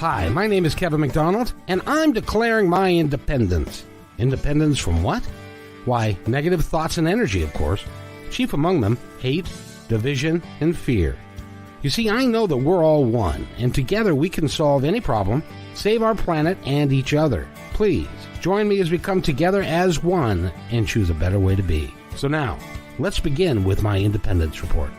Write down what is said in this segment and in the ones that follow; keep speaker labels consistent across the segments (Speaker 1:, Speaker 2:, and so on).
Speaker 1: Hi, my name is Kevin McDonald, and I'm declaring my independence. Independence from what? Why, negative thoughts and energy, of course. Chief among them, hate, division, and fear. You see, I know that we're all one, and together we can solve any problem, save our planet and each other. Please, join me as we come together as one and choose a better way to be. So now, let's begin with my independence report.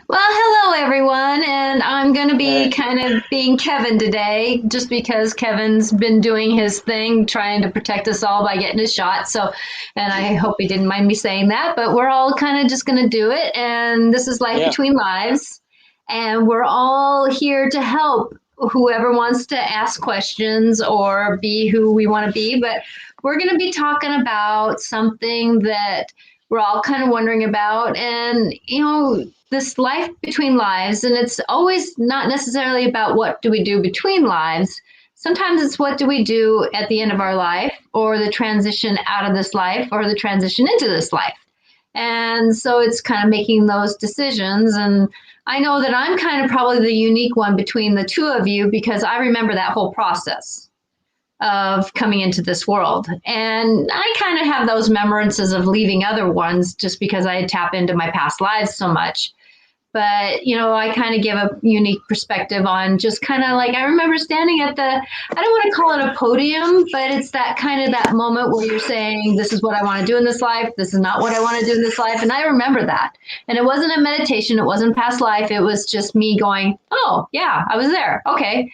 Speaker 2: Well, hello everyone, and I'm going to be kind of being Kevin today, just because Kevin's been doing his thing, trying to protect us all by getting a shot. So, and I hope he didn't mind me saying that, but we're all kind of just going to do it. And this is Life Between Lives, and we're all here to help whoever wants to ask questions or be who we want to be. But we're going to be talking about something that we're all kind of wondering about, and this life between lives, and it's always not necessarily about what do we do between lives. Sometimes it's what do we do at the end of our life, or the transition out of this life, or the transition into this life. And so it's kind of making those decisions. And I know that I'm kind of probably the unique one between the two of you, because I remember that whole process of coming into this world. And I kind of have those remembrances of leaving other ones just because I tap into my past lives so much. But, I kind of give a unique perspective on just kind of like, I remember standing at I don't want to call it a podium, but it's that kind of that moment where you're saying, this is what I want to do in this life. This is not what I want to do in this life. And I remember that. And it wasn't a meditation. It wasn't past life. It was just me going, oh, yeah, I was there. Okay.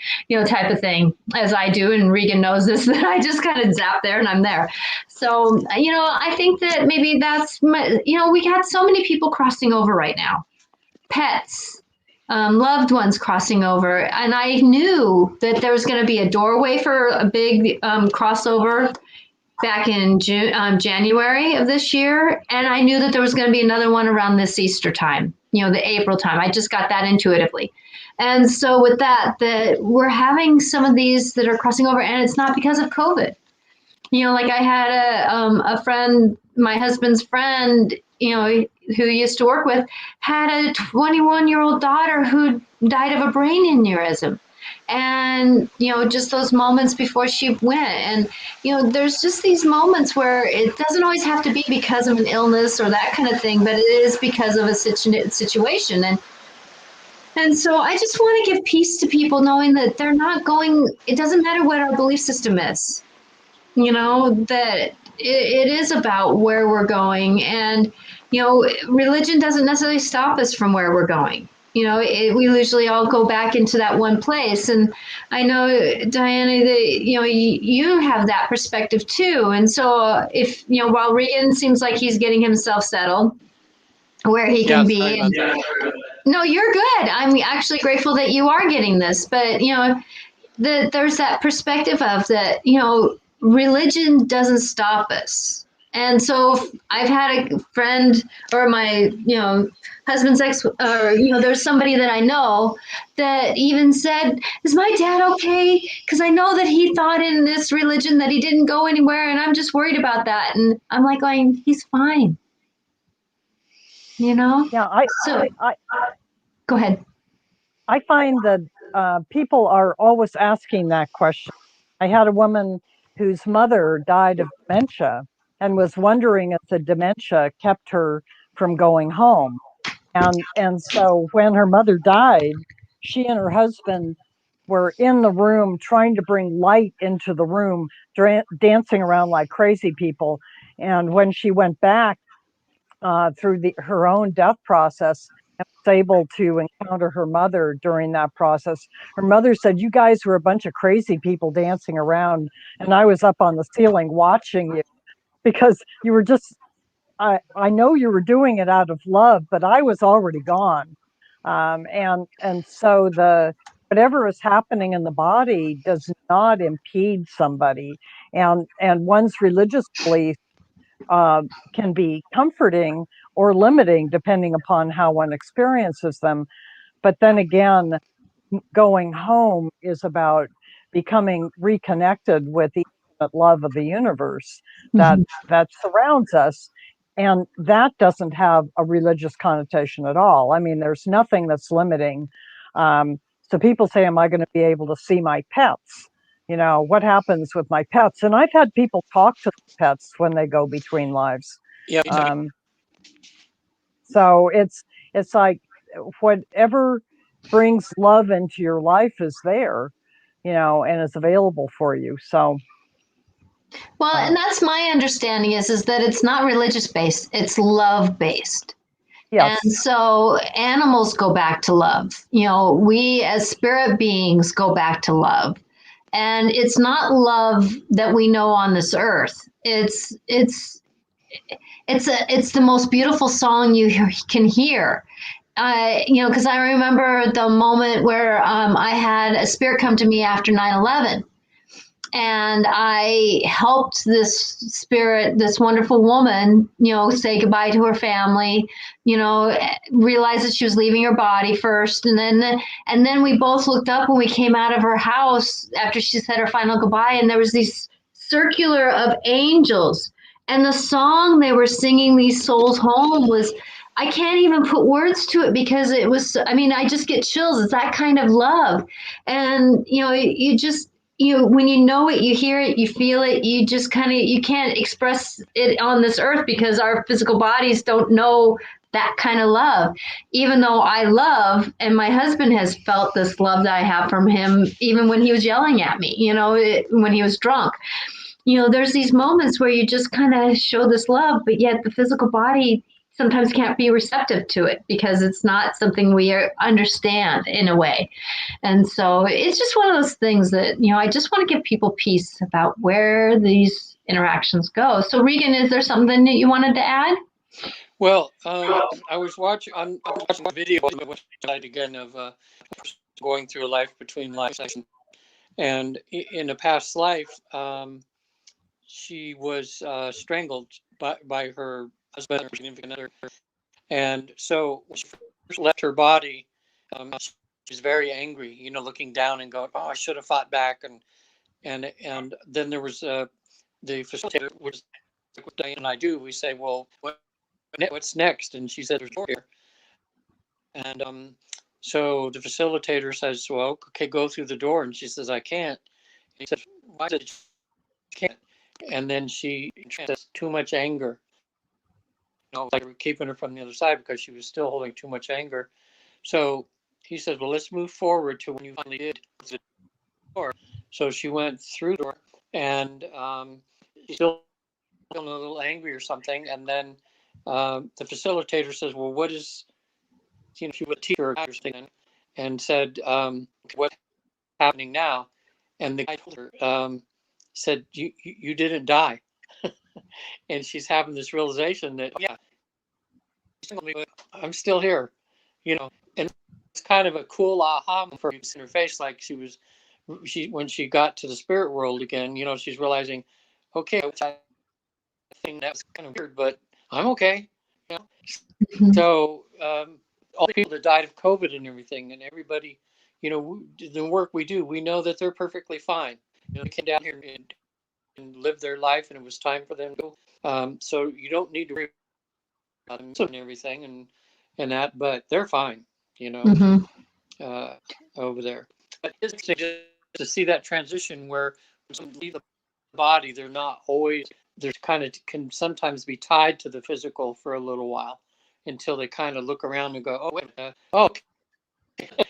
Speaker 2: Type of thing, as I do. And Regan knows this, that I just kind of zap there and I'm there. So, I think that maybe that's, we got so many people crossing over right now. Pets, loved ones crossing over. And I knew that there was going to be a doorway for a big crossover back in January of this year. And I knew that there was going to be another one around this Easter time, the April time. I just got that intuitively. And so with that we're having some of these that are crossing over, and it's not because of COVID. Like I had a friend, my husband's friend, who used to work with, had a 21-year-old daughter who died of a brain aneurysm. And, just those moments before she went. And, there's just these moments where it doesn't always have to be because of an illness or that kind of thing, but it is because of a situation. And so I just want to give peace to people, knowing that they're not going, it doesn't matter what our belief system is, that it is about where we're going. And, religion doesn't necessarily stop us from where we're going. We usually all go back into that one place. And I know, Diana, that, you have that perspective too. And so if, while Regan seems like he's getting himself settled where he can be. No, you're good. I'm actually grateful that you are getting this. But, there's that perspective of that, religion doesn't stop us. And so I've had a friend, or my, husband's ex, or, there's somebody that I know that even said, is my dad okay? Because I know that he thought in this religion that he didn't go anywhere, and I'm just worried about that. And I'm like going, he's fine. Yeah, I go ahead.
Speaker 3: I find that people are always asking that question. I had a woman whose mother died of dementia and was wondering if the dementia kept her from going home. And so when her mother died, she and her husband were in the room trying to bring light into the room, dancing around like crazy people. And when she went back through her own death process, and was able to encounter her mother during that process, her mother said, you guys were a bunch of crazy people dancing around, and I was up on the ceiling watching you, because you were just, I know you were doing it out of love, but I was already gone. And so whatever is happening in the body does not impede somebody. And one's religious belief can be comforting or limiting depending upon how one experiences them. But then again, going home is about becoming reconnected with each love of the universe that that surrounds us. And that doesn't have a religious connotation at all. I mean, there's nothing that's limiting. So people say, am I going to be able to see my pets? You know, what happens with my pets? And I've had people talk to the pets when they go between lives.
Speaker 4: Yeah.
Speaker 3: So it's like whatever brings love into your life is there, you know, and is available for you. So
Speaker 2: Well, and that's my understanding is that it's not religious based, it's love based.
Speaker 3: yes,
Speaker 2: And so animals go back to love. You know, we as spirit beings go back to love. And it's not love that we know on this earth. It's the most beautiful song you can hear. You know, because I remember the moment where I had a spirit come to me after 9/11, and I helped this spirit, this wonderful woman, you know, say goodbye to her family, you know, realize that she was leaving her body first, and then we both looked up when we came out of her house after she said her final goodbye, and there was these circular of angels, and the song they were singing these souls home was, I can't even put words to it because it was, I mean, I just get chills. It's that kind of love. And, you know, you just, you when you know it, you hear it, you feel it, you just kind of, you can't express it on this earth because our physical bodies don't know that kind of love. Even though I love, and my husband has felt this love that I have from him, even when he was yelling at me, you know, when he was drunk. You know, there's these moments where you just kind of show this love, but yet the physical body sometimes can't be receptive to it because it's not something we understand in a way. And so it's just one of those things that, you know, I just want to give people peace about where these interactions go. So, Regan, is there something that you wanted to add?
Speaker 4: Well, I was watching. I'm watching a video on the website again of going through a life between lives, and in a past life, she was strangled by her husband or significant other, and so when she first left her body, she was very angry. You know, looking down and going, "Oh, I should have fought back," and then there was the facilitator, which Diane and I do. We say, "Well, what's next?" And she said, "There's more here." And so the facilitator says, "Well, okay, go through the door." And she says, "I can't." And he says, "Why did you can't?" And then she says, "Too much anger." You know, like we're keeping her from the other side because she was still holding too much anger. So he says, "Well, let's move forward to when you finally did the door." So she went through the door, and she's still feeling a little angry or something. And then the facilitator says, "Well, what is?" You know, she would teach her and said, "What's happening now?" And the guy told her, said, "You didn't die." And she's having this realization that, yeah, I'm still here, you know. And it's kind of a cool aha for her in her face, like she when she got to the spirit world again, you know, she's realizing, okay, I think that's kind of weird, but I'm okay, you know.
Speaker 2: Mm-hmm.
Speaker 4: So all the people that died of COVID and everything, and everybody, you know, the work we do, we know that they're perfectly fine. You know, they came down here and lived their life, and it was time for them to go. So you don't need to worry about them and everything, and that, but they're fine, you know,
Speaker 2: Mm-hmm.
Speaker 4: over there. But it's interesting just to see that transition where when someone leaves the body, they're not always. There's kind of can sometimes be tied to the physical for a little while until they kind of look around and go, "Oh, wait, oh,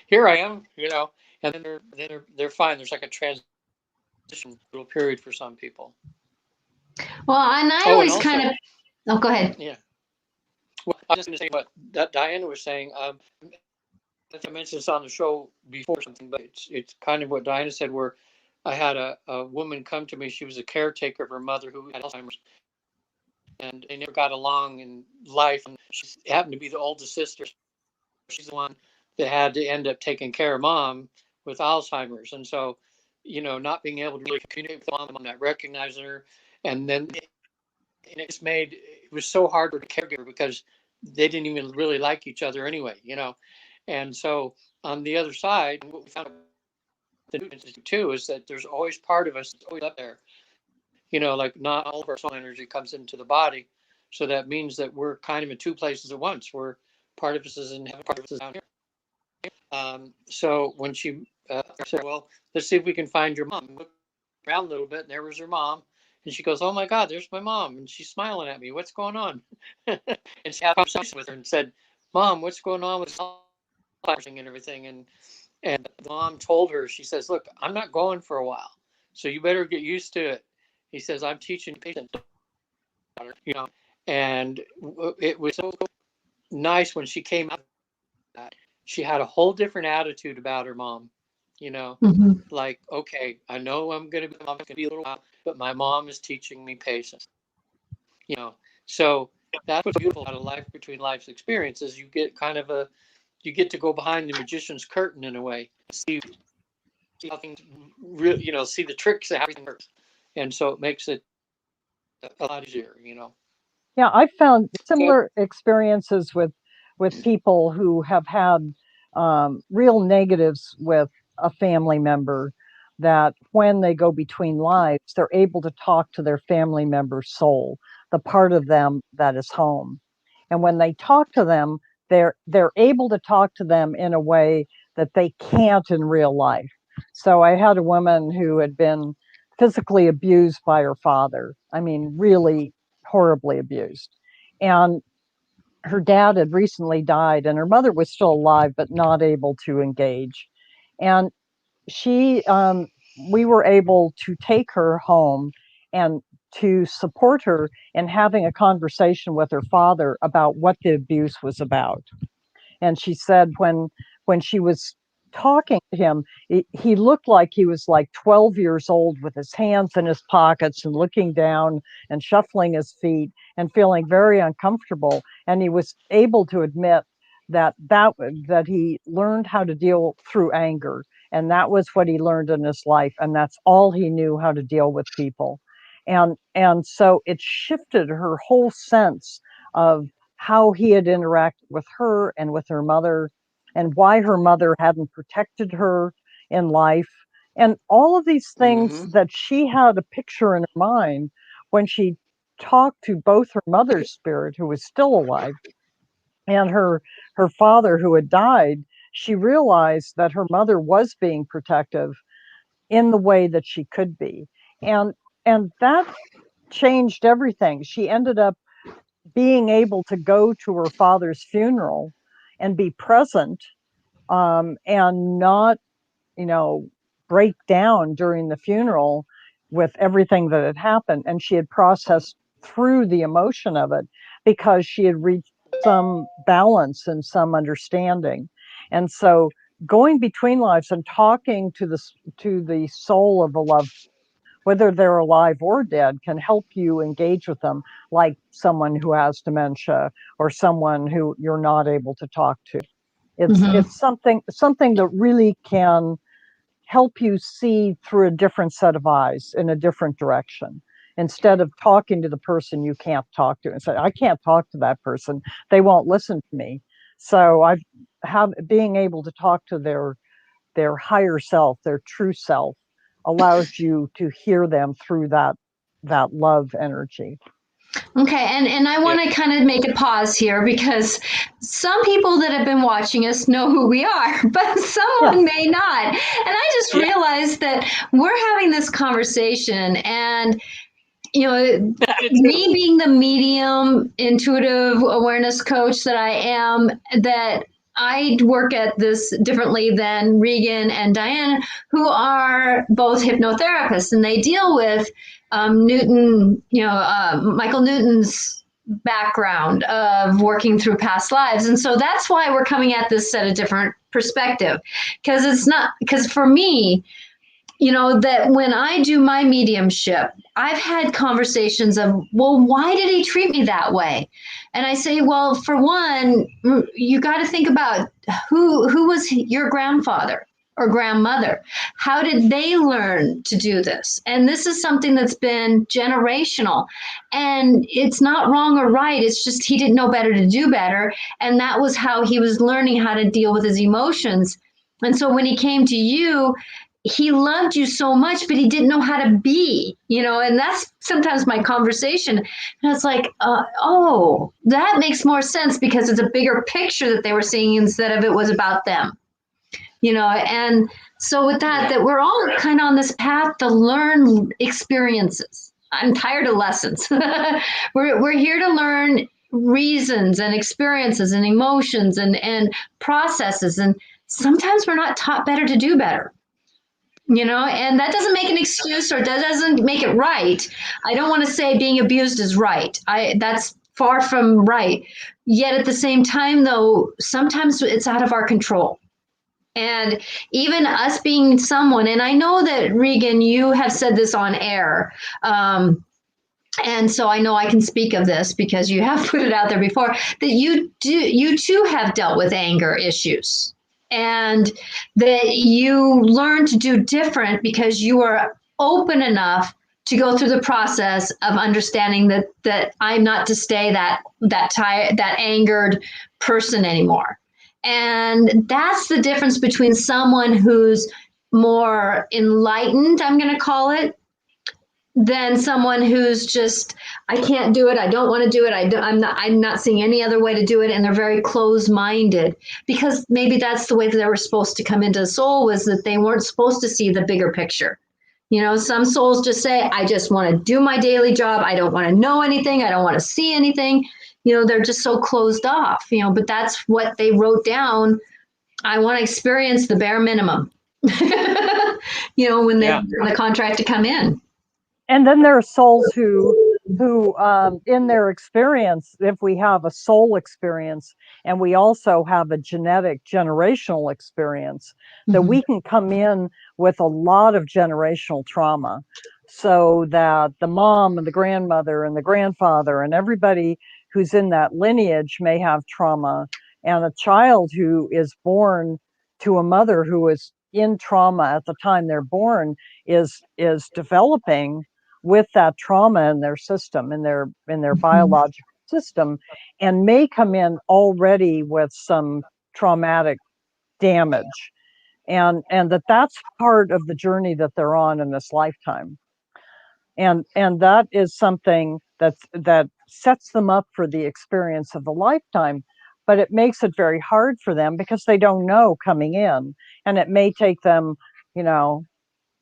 Speaker 4: here I am," you know, and then they're fine. There's like a transition little period for some people.
Speaker 2: Well, and I
Speaker 4: Oh, and
Speaker 2: always
Speaker 4: also,
Speaker 2: kind of, oh, go ahead.
Speaker 4: yeah. Well, I was just going to say what that Diana was saying. I mentioned this on the show before or something, but it's kind of what Diana said. Where I had a woman come to me. She was a caretaker of her mother who had Alzheimer's, and they never got along in life. And she happened to be the oldest sister. She's the one that had to end up taking care of mom with Alzheimer's, and so, you know, not being able to really communicate with mom, not recognizing her, and then it was so hard for the caregiver because they didn't even really like each other anyway, you know, and so on the other side, what we found out the new institute too is that there's always part of us that's always up there like not all of our soul energy comes into the body. So that means that we're kind of in two places at once. We're part of us is in heaven, part of us is down here. So when she said, well, let's see if we can find your mom. Looked around a little bit, and there was her mom. And she goes, oh my God, there's my mom. And she's smiling at me. What's going on? And she had a conversation with her and said, Mom, what's going on with and everything? And mom told her, she says, look, I'm not going for a while, so you better get used to it. He says, I'm teaching patience, and it was so nice when she came out of that. She had a whole different attitude about her mom,
Speaker 2: Mm-hmm.
Speaker 4: like, okay, I know I'm going to be a little while, but my mom is teaching me patience, so that's what's beautiful about a life between life's experiences. You get you get to go behind the magician's curtain in a way, see how things really, see the tricks of how everything works. And so it makes it a lot easier.
Speaker 3: Yeah, I've found
Speaker 4: So,
Speaker 3: similar experiences with people who have had real negatives with a family member, that when they go between lives, they're able to talk to their family member's soul, the part of them that is home. And when they talk to them, they're able to talk to them in a way that they can't in real life. So I had a woman who had been physically abused by her father. I mean, really horribly abused. And her dad had recently died, and her mother was still alive, but not able to engage. And she, we were able to take her home and to support her in having a conversation with her father about what the abuse was about. And she said when she was talking to him, he looked like he was like 12 years old, with his hands in his pockets and looking down and shuffling his feet and feeling very uncomfortable. And he was able to admit that he learned how to deal through anger, and that was what he learned in his life, and that's all he knew how to deal with people. And so it shifted her whole sense of how he had interacted with her and with her mother, and why her mother hadn't protected her in life, and all of these things
Speaker 4: mm-hmm.
Speaker 3: that she had a picture in her mind when she talked to both her mother's spirit, who was still alive, and her father, who had died. She realized that her mother was being protective in the way that she could be, and that changed everything. She ended up being able to go to her father's funeral and be present, and not, you know, break down during the funeral with everything that had happened. And she had processed through the emotion of it because she had reached some balance and some understanding. And so going between lives and talking to the soul of a loved, whether they're alive or dead, can help you engage with them, like someone who has dementia or someone who you're not able to talk to.
Speaker 2: Mm-hmm.
Speaker 3: It's something that really can help you see through a different set of eyes in a different direction, instead of talking to the person you can't talk to and say, I can't talk to that person, they won't listen to me. So I've have being able to talk to their higher self, their true self, allows you to hear them through that love energy.
Speaker 2: Okay, and I
Speaker 4: Yeah.
Speaker 2: want to kind of make a pause here, because some people that have been watching us know who we are, but someone
Speaker 3: Yes.
Speaker 2: may not. And I just
Speaker 4: Yeah.
Speaker 2: realized that we're having this conversation, and me being the medium intuitive awareness coach that I am, that I work at this differently than Regan and Diane, who are both hypnotherapists, and they deal with Michael Newton's background of working through past lives. And so that's why we're coming at this at a different perspective, because for me, that when I do my mediumship, I've had conversations of, well, why did he treat me that way? And I say, well, for one, you got to think about who was your grandfather or grandmother. How did they learn to do this? And this is something that's been generational. And it's not wrong or right. It's just he didn't know better to do better. And that was how he was learning how to deal with his emotions. And so when he came to you, he loved you so much, but he didn't know how to be, and that's sometimes my conversation. And it's like, oh, that makes more sense because it's a bigger picture that they were seeing instead of it was about them, and so with that, that we're all kind of on this path to learn experiences. I'm tired of lessons. we're here to learn reasons and experiences and emotions and processes. And sometimes we're not taught better to do better. And that doesn't make an excuse, or that doesn't make it right. I don't want to say being abused is right. That's far from right. Yet at the same time, though, sometimes it's out of our control. And even us being someone, and I know that, Regan, you have said this on air. And so I know I can speak of this because you have put it out there before, that you too have dealt with anger issues. And that you learn to do different because you are open enough to go through the process of understanding that I'm not to stay that angered person anymore. And that's the difference between someone who's more enlightened, I'm going to call it, than someone who's just, I can't do it. I don't want to do it. I'm not seeing any other way to do it. And they're very closed-minded because maybe that's the way that they were supposed to come into the soul, was that they weren't supposed to see the bigger picture. Some souls just say, I just want to do my daily job. I don't want to know anything. I don't want to see anything. They're just so closed off, but that's what they wrote down. I want to experience the bare minimum, when they the contract to come in.
Speaker 3: And then there are souls who in their experience, if we have a soul experience and we also have a genetic generational experience, that we can come in with a lot of generational trauma, so that the mom and the grandmother and the grandfather and everybody who's in that lineage may have trauma. And a child who is born to a mother who is in trauma at the time they're born is developing with that trauma in their system, in their biological system, and may come in already with some traumatic damage, and that's part of the journey that they're on in this lifetime. And that is something that sets them up for the experience of the lifetime, but it makes it very hard for them because they don't know coming in, and it may take them,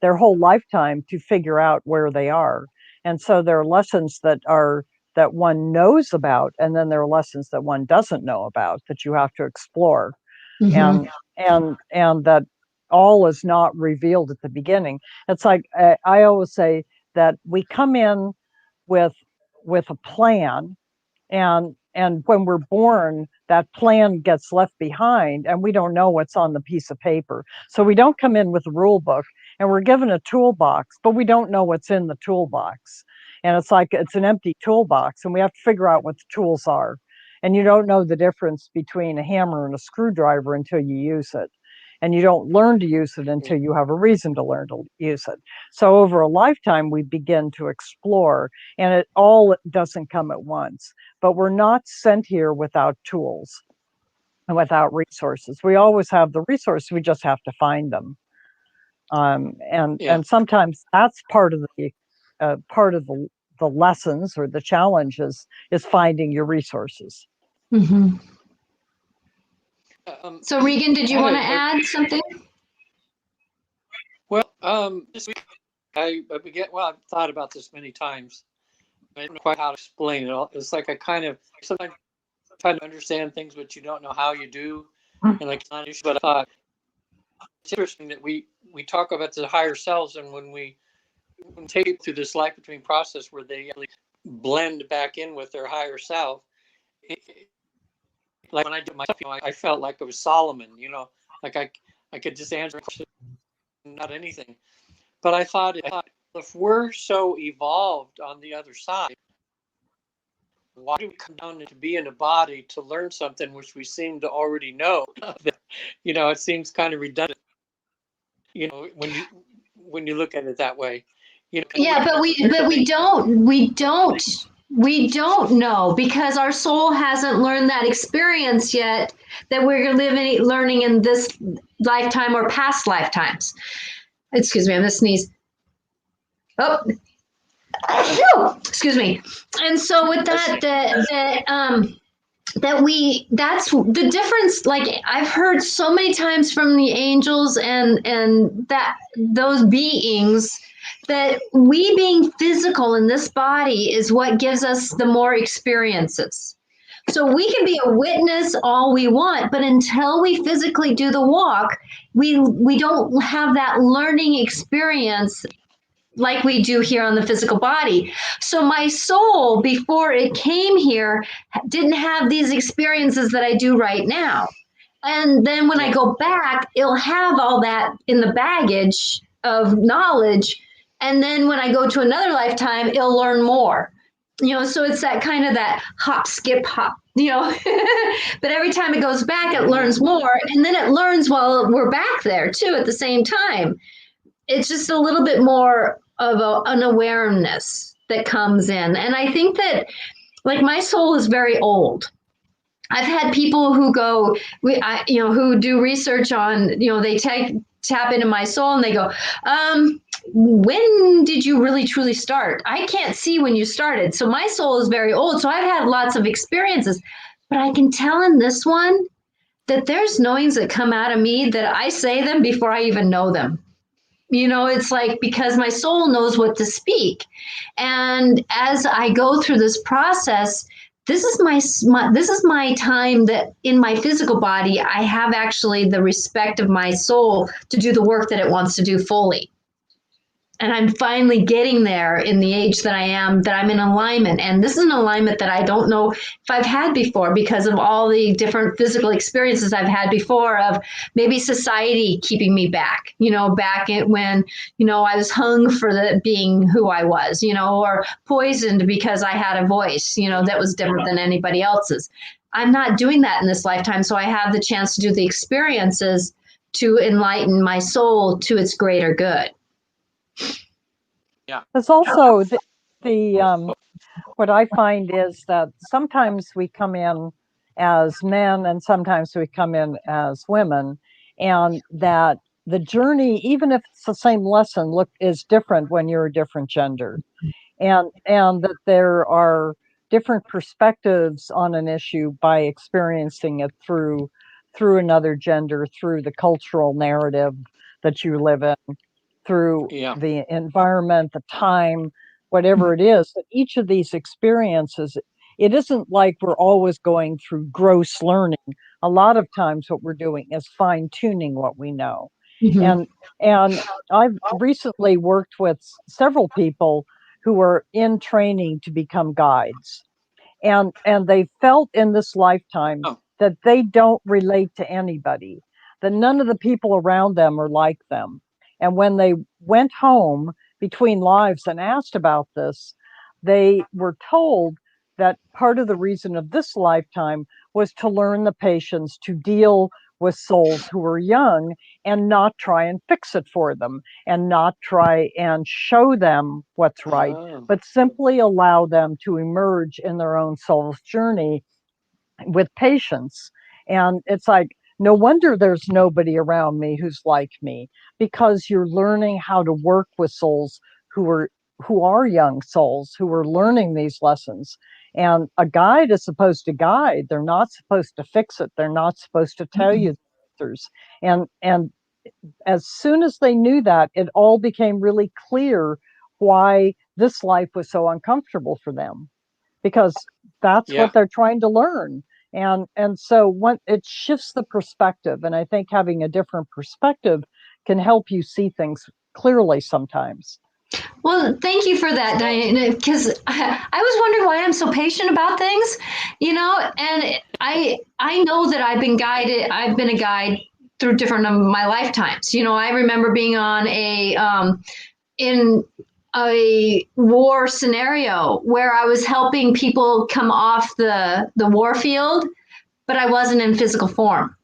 Speaker 3: their whole lifetime to figure out where they are. And so there are lessons that one knows about, and then there are lessons that one doesn't know about that you have to explore. And that all is not revealed at the beginning. It's like I always say that we come in with a plan, and when we're born, that plan gets left behind and we don't know what's on the piece of paper. So we don't come in with a rule book, and we're given a toolbox, but we don't know what's in the toolbox. And it's like it's an empty toolbox, and we have to figure out what the tools are. And you don't know the difference between a hammer and a screwdriver until you use it. And you don't learn to use it until you have a reason to learn to use it. So over a lifetime, we begin to explore, and it doesn't come at once. But we're not sent here without tools and without resources. We always have the resources, we just have to find them. And sometimes that's part of the lessons or the challenges is finding your resources.
Speaker 2: So Regan, did you want to add something?
Speaker 4: Well, this week I've thought about this many times. I don't know quite how to explain it all. It's like I kind of sometimes try to understand things, but you don't know how you do. And like it's not an issue, but I thought it's interesting that we talk about the higher selves, and when we take through this life between process where they actually blend back in with their higher self. Like when I did myself, I felt like it was Solomon, like I could just answer a question, not anything. But I thought if we're so evolved on the other side, why do we come down to be in a body to learn something which we seem to already know? It seems kind of redundant. When you look at it that way.
Speaker 2: Yeah, but we don't know, because our soul hasn't learned that experience yet that we're learning in this lifetime or past lifetimes. Excuse me, I'm gonna sneeze. Oh, excuse me. And so with that, that's the difference. Like I've heard so many times from the angels and that those beings, that we being physical in this body is what gives us the more experiences. So we can be a witness all we want, but until we physically do the walk, we don't have that learning experience like we do here on the physical body. So my soul, before it came here, didn't have these experiences that I do right now. And then when I go back, it'll have all that in the baggage of knowledge. And then when I go to another lifetime, it'll learn more. So it's that kind of that hop, skip, hop, but every time it goes back, it learns more. And then it learns while we're back there too at the same time. It's just a little bit more of an awareness that comes in. And I think that, like, my soul is very old. I've had people who go, who do research on, they tap into my soul and they go, when did you really truly start? I can't see when you started. So my soul is very old. So I've had lots of experiences, but I can tell in this one that there's knowings that come out of me that I say them before I even know them. It's like, because my soul knows what to speak. And as I go through this process, this is my time that in my physical body, I have actually the respect of my soul to do the work that it wants to do fully. And I'm finally getting there in the age that I am, that I'm in alignment. And this is an alignment that I don't know if I've had before because of all the different physical experiences I've had before of maybe society keeping me back, back when, I was hung for being who I was, or poisoned because I had a voice, that was different than anybody else's. I'm not doing that in this lifetime. So I have the chance to do the experiences to enlighten my soul to its greater good.
Speaker 4: Yeah.
Speaker 3: There's also the what I find is that sometimes we come in as men and sometimes we come in as women, and that the journey, even if it's the same lesson, is different when you're a different gender, and that there are different perspectives on an issue by experiencing it through another gender, through the cultural narrative that you live in, through the environment, the time, whatever it is. That each of these experiences, it isn't like we're always going through gross learning. A lot of times what we're doing is fine tuning what we know.
Speaker 2: Mm-hmm.
Speaker 3: And I've recently worked with several people who are in training to become guides. And they felt in this lifetime that they don't relate to anybody, that none of the people around them are like them. And when they went home between lives and asked about this, they were told that part of the reason of this lifetime was to learn the patience to deal with souls who were young and not try and fix it for them and not try and show them what's right, but simply allow them to emerge in their own soul's journey with patience. And it's like, no wonder there's nobody around me who's like me, because you're learning how to work with souls who are young souls who are learning these lessons. And a guide is supposed to guide. They're not supposed to fix it. They're not supposed to tell you the answers. And as soon as they knew that, it all became really clear why this life was so uncomfortable for them, because that's what they're trying to learn. And so when it shifts the perspective, and I think having a different perspective can help you see things clearly sometimes.
Speaker 2: Well, thank you for that, Diana, because I was wondering why I'm so patient about things, and I know that I've been guided. I've been a guide through different of my lifetimes. I remember being on in a war scenario where I was helping people come off the war field, but I wasn't in physical form.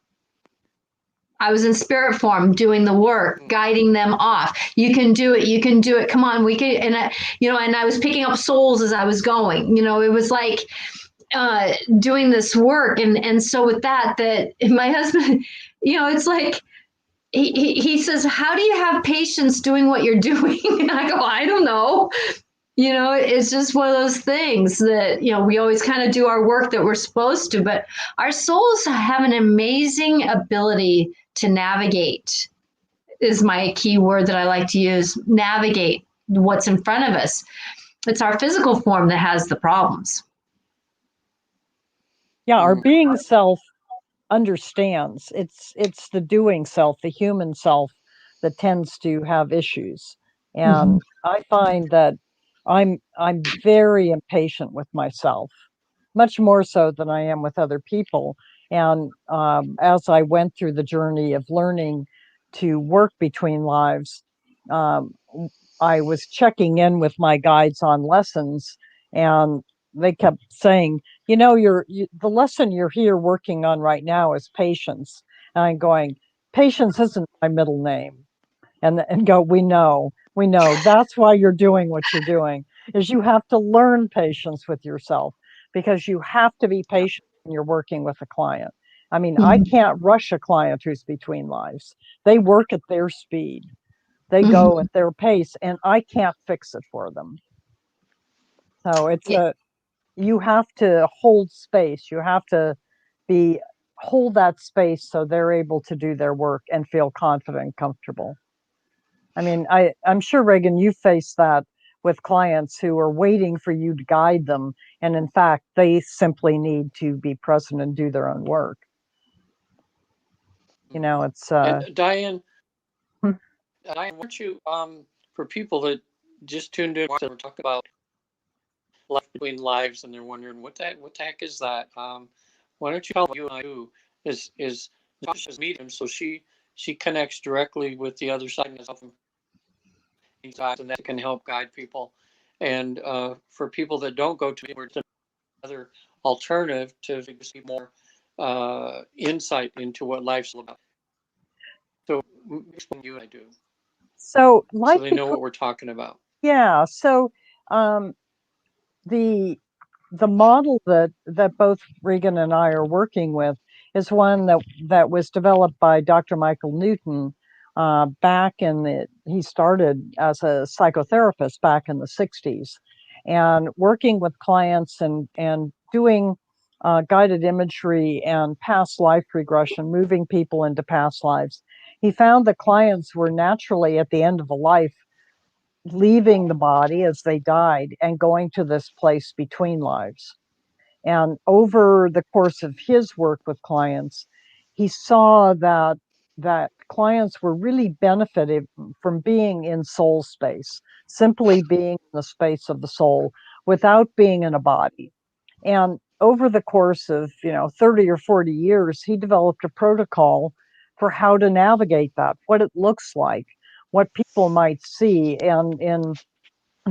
Speaker 2: I was in spirit form doing the work, guiding them off. You can do it. You can do it. Come on, we can. And and I was picking up souls as I was going. It was like doing this work. And so with that my husband, it's like he says, how do you have patience doing what you're doing? And I go, I don't know. It's just one of those things that, we always kind of do our work that we're supposed to, but our souls have an amazing ability to navigate, is my key word that I like to use, navigate what's in front of us. It's our physical form that has the problems.
Speaker 3: Yeah, our being self understands. It's the doing self, the human self, that tends to have issues. And I find that I'm very impatient with myself, much more so than I am with other people. And as I went through the journey of learning to work between lives, um, I was checking in with my guides on lessons, and they kept saying, the lesson you're here working on right now is patience. And I'm going, patience isn't my middle name. And go, we know. That's why you're doing what you're doing, is you have to learn patience with yourself, because you have to be patient when you're working with a client. I mean, I can't rush a client who's between lives. They work at their speed. They go at their pace, and I can't fix it for them. So you have to hold space. You have to be hold that space so they're able to do their work and feel confident and comfortable. I mean, I'm sure, Reagan, you face that with clients who are waiting for you to guide them, and in fact, they simply need to be present and do their own work. It's
Speaker 4: And Diane, weren't you for people that just tuned in, we're talking about life between lives, and they're wondering what the heck is that? Why don't you tell you and I who is Natasha's medium, so she connects directly with the other side of and that can help guide people. And for people that don't go to it, another alternative to see more insight into what life's about. So explain you and I do,
Speaker 3: so
Speaker 4: so
Speaker 3: life
Speaker 4: they know
Speaker 3: between
Speaker 4: what we're talking about.
Speaker 3: yeah. So the the model that both Regan and I are working with is one that was developed by Dr. Michael Newton back in he started as a psychotherapist back in the 60s, and working with clients and doing guided imagery and past life regression, moving people into past lives. He found that clients were naturally at the end of a life leaving the body as they died and going to this place between lives. And over the course of his work with clients, he saw that clients were really benefited from being in soul space, simply being in the space of the soul without being in a body. And over the course of 30 or 40 years, he developed a protocol for how to navigate that, what it looks like, what people might see. And in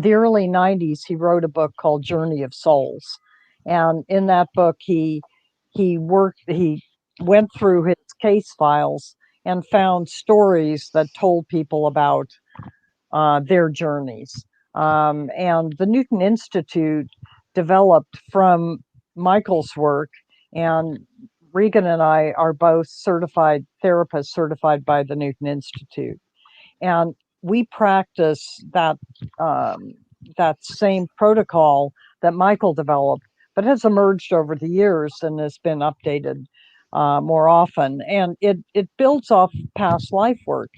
Speaker 3: the early 90s, he wrote a book called Journey of Souls. And in that book, he went through his case files and found stories that told people about their journeys. And the Newton Institute developed from Michael's work, and Regan and I are both certified therapists certified by the Newton Institute. And we practice that same protocol that Michael developed, but has emerged over the years and has been updated more often. And it builds off past life work.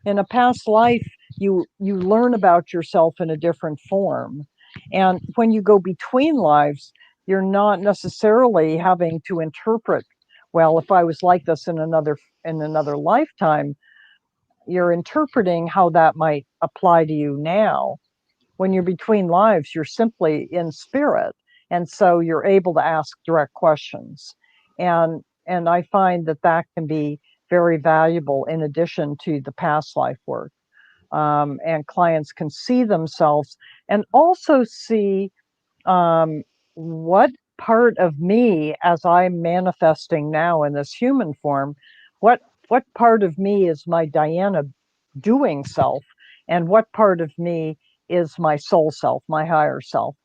Speaker 3: In a past life, you learn about yourself in a different form, and when you go between lives, you're not necessarily having to interpret, well, if I was like this in another lifetime. You're interpreting how that might apply to you now. When you're between lives, you're simply in spirit, and so you're able to ask direct questions. And I find that can be very valuable in addition to the past life work. And clients can see themselves and also see what part of me, as I'm manifesting now in this human form, what what part of me is my Diana doing self, and what part of me is my soul self, my higher self.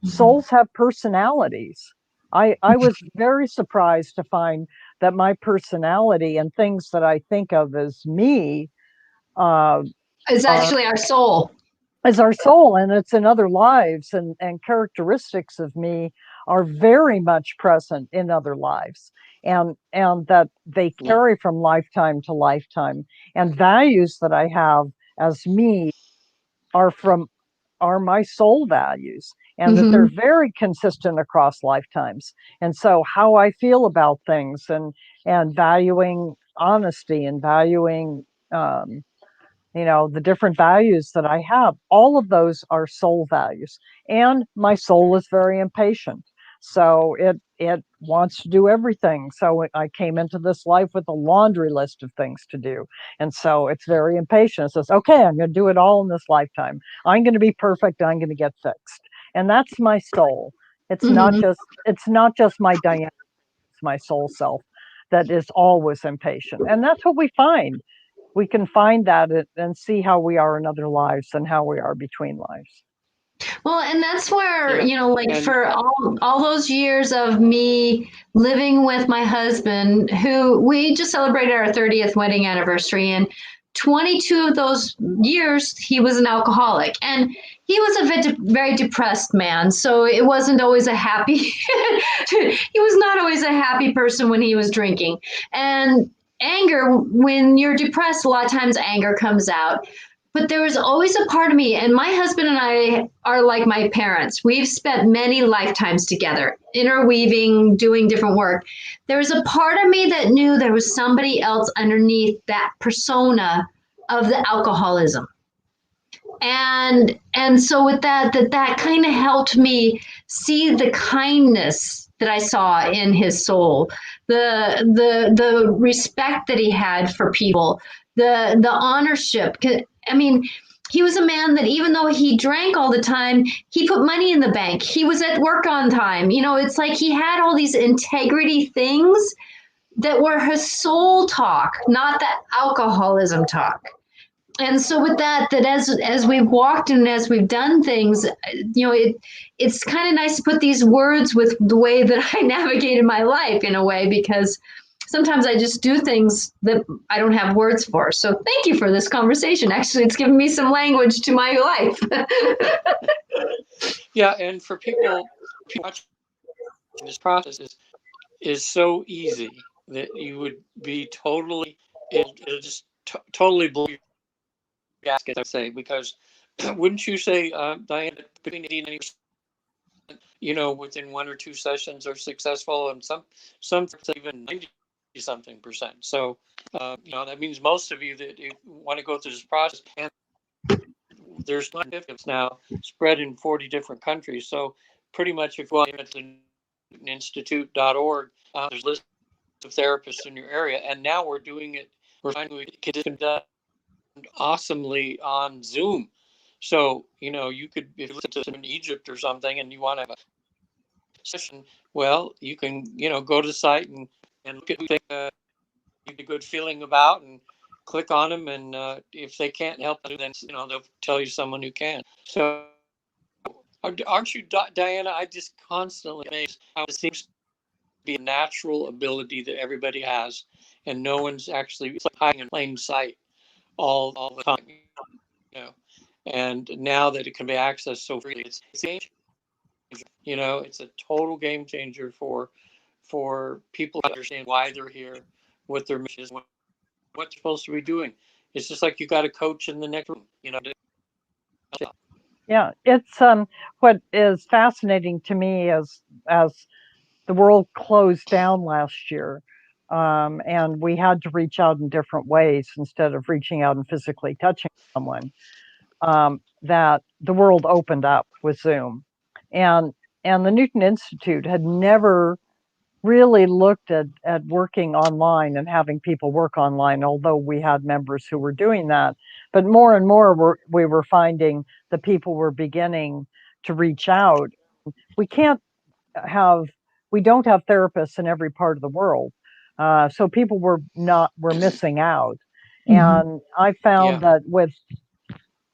Speaker 3: Souls have personalities. I was very surprised to find that my personality and things that I think of as me uh,
Speaker 2: It's actually our soul.
Speaker 3: as our soul, and it's in other lives, and characteristics of me are very much present in other lives, and that they carry from lifetime to lifetime, and values that I have as me are from are my soul values, and that they're
Speaker 2: Mm-hmm.
Speaker 3: very consistent across lifetimes. And so how I feel about things, and valuing honesty, and valuing the different values that I have, all of those are soul values. And my soul is very impatient. So it wants to do everything. So I came into this life with a laundry list of things to do. And so it's very impatient. It says, okay, I'm going to do it all in this lifetime. I'm going to be perfect. I'm going to get fixed. And that's my soul.
Speaker 2: Mm-hmm.
Speaker 3: It's not just my Diana, it's my soul self that is always impatient. And that's what we find. We can find that and see how we are in other lives and how we are between lives.
Speaker 2: Well, and that's where,
Speaker 4: Yeah.
Speaker 2: like
Speaker 4: And
Speaker 2: for all those years of me living with my husband, who we just celebrated our 30th wedding anniversary, and 22 of those years he was an alcoholic, and he was a very depressed man. So it wasn't always a happy, he was not always a happy person when he was drinking. And anger, when you're depressed, a lot of times anger comes out. But there was always a part of me, and my husband and I are like my parents. We've spent many lifetimes together, interweaving, doing different work. There was a part of me that knew there was somebody else underneath that persona of the alcoholism. And so with that kind of helped me see the kindness that I saw in his soul, the respect that he had for people, the honorship. I mean, he was a man that even though he drank all the time, he put money in the bank. He was at work on time. It's like he had all these integrity things that were his soul talk, not the alcoholism talk. And so with that as we've walked and as we've done things, it's kind of nice to put these words with the way that I navigated my life in a way, because sometimes I just do things that I don't have words for. So thank you for this conversation. Actually, it's given me some language to my life.
Speaker 4: yeah, and for people watching, this process is so easy that you would be totally, it'll just totally blow your gasket, I say, because wouldn't you say, Diane, between 80 and 90%, within one or two sessions are successful, and some even 90 something percent. So, that means most of you that want to go through this process, and there's certificates now spread in 40 different countries. So pretty much if you go to institute.org, there's a list of therapists in your area. And now we're doing it, we're finding we can do awesomely on Zoom. So, you could, if you listen to in Egypt or something and you want to have a session, well, you can, go to the site and look at who you get a good feeling about and click on them. And if they can't help you, then, they'll tell you someone who can. So aren't you, Diana? I just constantly amazed how it seems to be a natural ability that everybody has, and no one's actually, it's like hiding in plain sight all the time, And now that it can be accessed so freely, it's a game changer. It's a total game changer for people to understand why they're here, what their mission is, what they're supposed to be doing. It's just like you got a coach in the next room.
Speaker 3: Yeah, it's what is fascinating to me as the world closed down last year, and we had to reach out in different ways instead of reaching out and physically touching someone. That the world opened up with Zoom, and the Newton Institute had never really looked at working online and having people work online, although we had members who were doing that. But more and more, we were finding the people were beginning to reach out. We can't have, we don't have therapists in every part of the world. So people were missing out.
Speaker 2: Mhm.
Speaker 3: And I found
Speaker 4: Yeah.
Speaker 3: that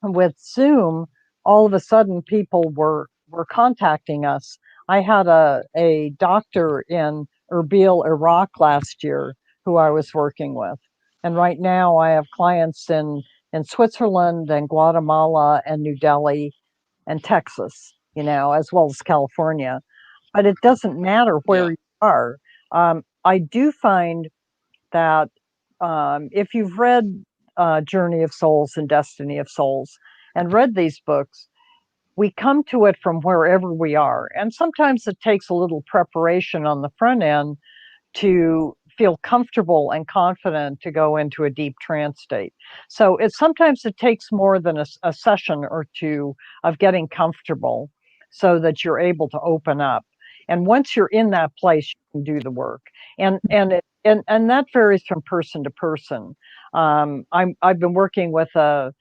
Speaker 3: with Zoom, all of a sudden people were contacting us. I had a doctor in Erbil, Iraq last year, who I was working with. And right now I have clients in Switzerland and Guatemala and New Delhi and Texas, as well as California. But it doesn't matter
Speaker 4: Yeah.
Speaker 3: where you are. I do find that if you've read Journey of Souls and Destiny of Souls and read these books, we come to it from wherever we are. And sometimes it takes a little preparation on the front end to feel comfortable and confident to go into a deep trance state. So sometimes it takes more than a session or two of getting comfortable so that you're able to open up. And once you're in that place, you can do the work. And that varies from person to person. I've been working with a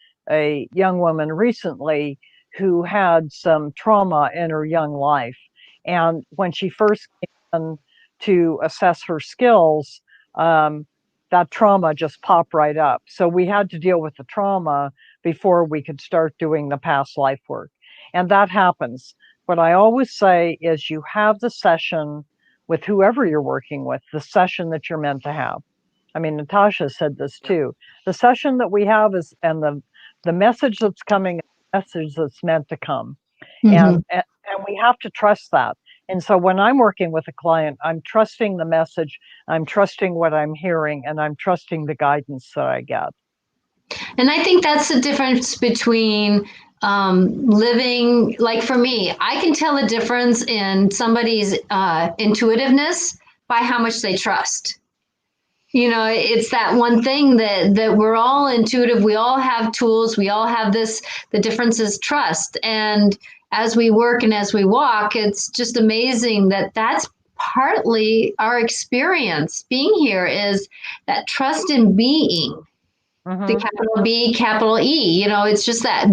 Speaker 3: young woman recently who had some trauma in her young life. And when she first came in to assess her skills, that trauma just popped right up. So we had to deal with the trauma before we could start doing the past life work. And that happens. What I always say is you have the session with whoever you're working with, the session that you're meant to have. I mean, Natasha said this too. The session that we have is, and the message that's coming, message that's meant to come.
Speaker 2: Mm-hmm.
Speaker 3: And we have to trust that. And so when I'm working with a client, I'm trusting the message, I'm trusting what I'm hearing, and I'm trusting the guidance that I get.
Speaker 2: And I think that's the difference between living, like for me, I can tell a difference in somebody's intuitiveness by how much they trust. It's that one thing that we're all intuitive. We all have tools. We all have this. The difference is trust. And as we work and as we walk, it's just amazing that that's partly our experience being here is that trust in being.
Speaker 3: Mm-hmm.
Speaker 2: The capital B, capital E. It's just that,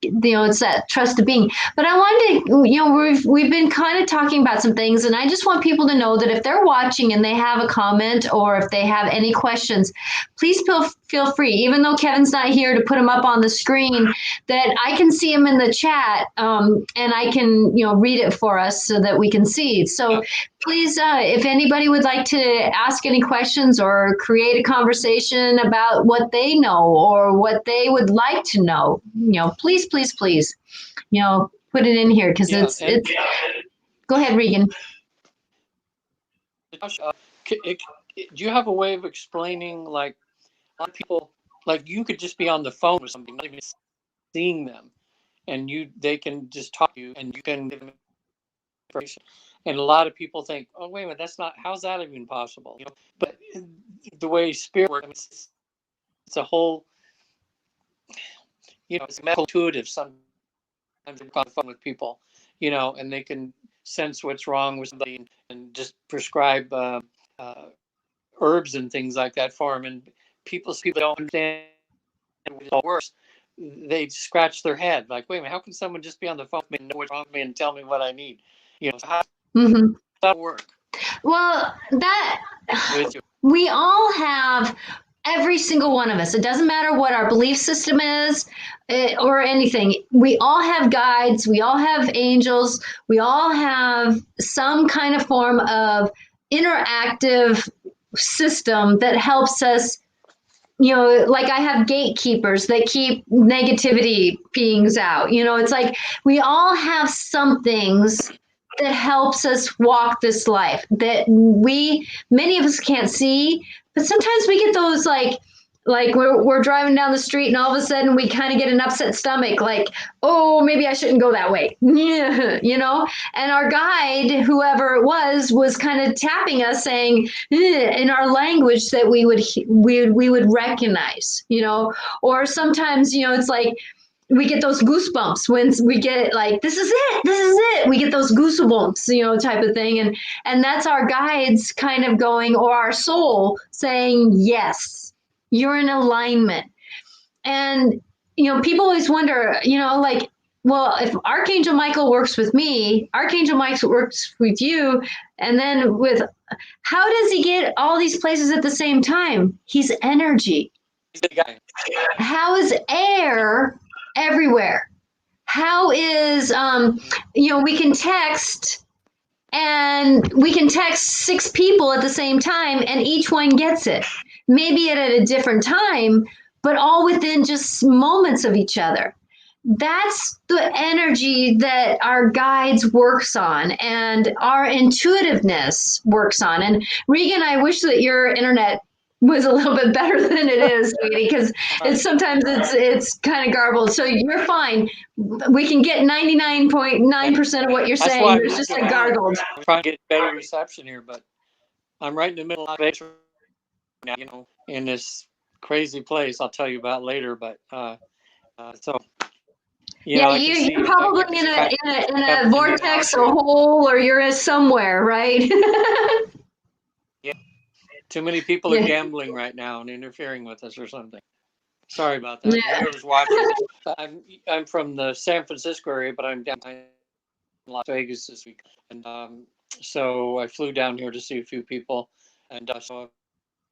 Speaker 2: it's that trust of being. But I wanted to, we've been kind of talking about some things, and I just want people to know that if they're watching and they have a comment or if they have any questions, please feel free, even though Kevin's not here to put them up on the screen, that I can see them in the chat, and I can, read it for us so that we can see. So please, if anybody would like to ask any questions or create a conversation about what they know or what they would like to know, please, put it in here because it's. Go ahead, Regan.
Speaker 4: Do you have a way of explaining, like, a lot of people, like, you could just be on the phone with somebody, not even seeing them, and they can just talk to you, and you can give them information. And a lot of people think, oh, wait a minute, how's that even possible? But the way spirit works, it's a whole, it's medical intuitive. Sometimes you're on the phone with people, and they can sense what's wrong with somebody and just prescribe herbs and things like that for them. And people don't understand how it all works. They scratch their head like, wait a minute, how can someone just be on the phone with me and know what's wrong with me and tell me what I need? How does that work?
Speaker 2: Well, we all have, every single one of us, it doesn't matter what our belief system is or anything. We all have guides. We all have angels. We all have some kind of form of interactive system that helps us, like I have gatekeepers that keep negativity beings out. It's like we all have some things that helps us walk this life that many of us can't see, but sometimes we get those like we're driving down the street and all of a sudden we kind of get an upset stomach, like, oh, maybe I shouldn't go that way. Yeah, and our guide, whoever it was kind of tapping us, saying in our language that we would recognize, or sometimes, it's like we get those goosebumps when we get like, this is it. We get those goosebumps, type of thing. And that's our guides kind of going, or our soul saying, yes, you're in alignment. And, people always wonder, like, well, if Archangel Michael works with me, Archangel Michael works with you, and then how does he get all these places at the same time? He's energy.
Speaker 4: He's the guy.
Speaker 2: How is air everywhere? How is, we can text and we can text 6 people at the same time and each one gets it, maybe at a different time, but all within just moments of each other. That's the energy that our guides works on and our intuitiveness works on. And Regan, I wish that your internet was a little bit better than it is, sweetie, because it's kind of garbled. So you're fine. We can get 99.9% of what you're
Speaker 4: That's
Speaker 2: saying.
Speaker 4: why
Speaker 2: There's just a gargled.
Speaker 4: I'm trying to get better reception here, but I'm right in the middle of it now, in this crazy place I'll tell you about later. But so
Speaker 2: Yeah,
Speaker 4: I can see
Speaker 2: you're probably in a vortex or hole, or you're somewhere, right?
Speaker 4: Yeah, too many people are gambling right now and interfering with us or something. Sorry about that.
Speaker 2: Yeah.
Speaker 4: Whoever's watching, I'm from the San Francisco area, but I'm down in Las Vegas this week, and so I flew down here to see a few people, and so a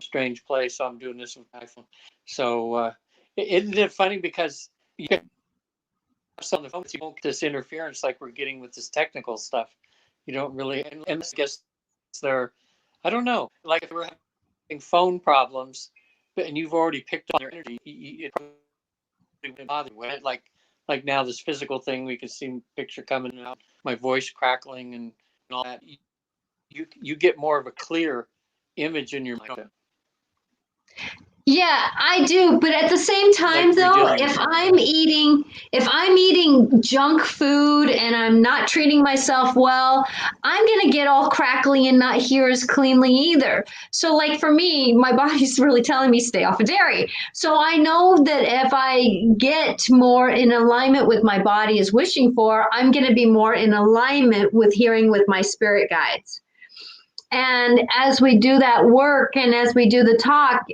Speaker 4: strange place. So I'm doing this with my iPhone. So isn't it funny because you get on the phone, you won't get this interference like we're getting with this technical stuff. You don't really, and I guess they're, I don't know, like if we're having phone problems, and you've already picked on their energy, it probably wouldn't bother you. Like now this physical thing, we can see picture coming out, my voice crackling and all that. You get more of a clear image in your mind.
Speaker 2: Yeah, I do, but at the same time
Speaker 4: Like you're
Speaker 2: though,
Speaker 4: dealing with something.
Speaker 2: if I'm eating junk food and I'm not treating myself well, I'm going to get all crackly and not hear as cleanly either. So like for me, my body's really telling me stay off of dairy. So I know that if I get more in alignment with my body is wishing for, I'm going to be more in alignment with hearing with my spirit guides. And as we do that work and as we do the talk,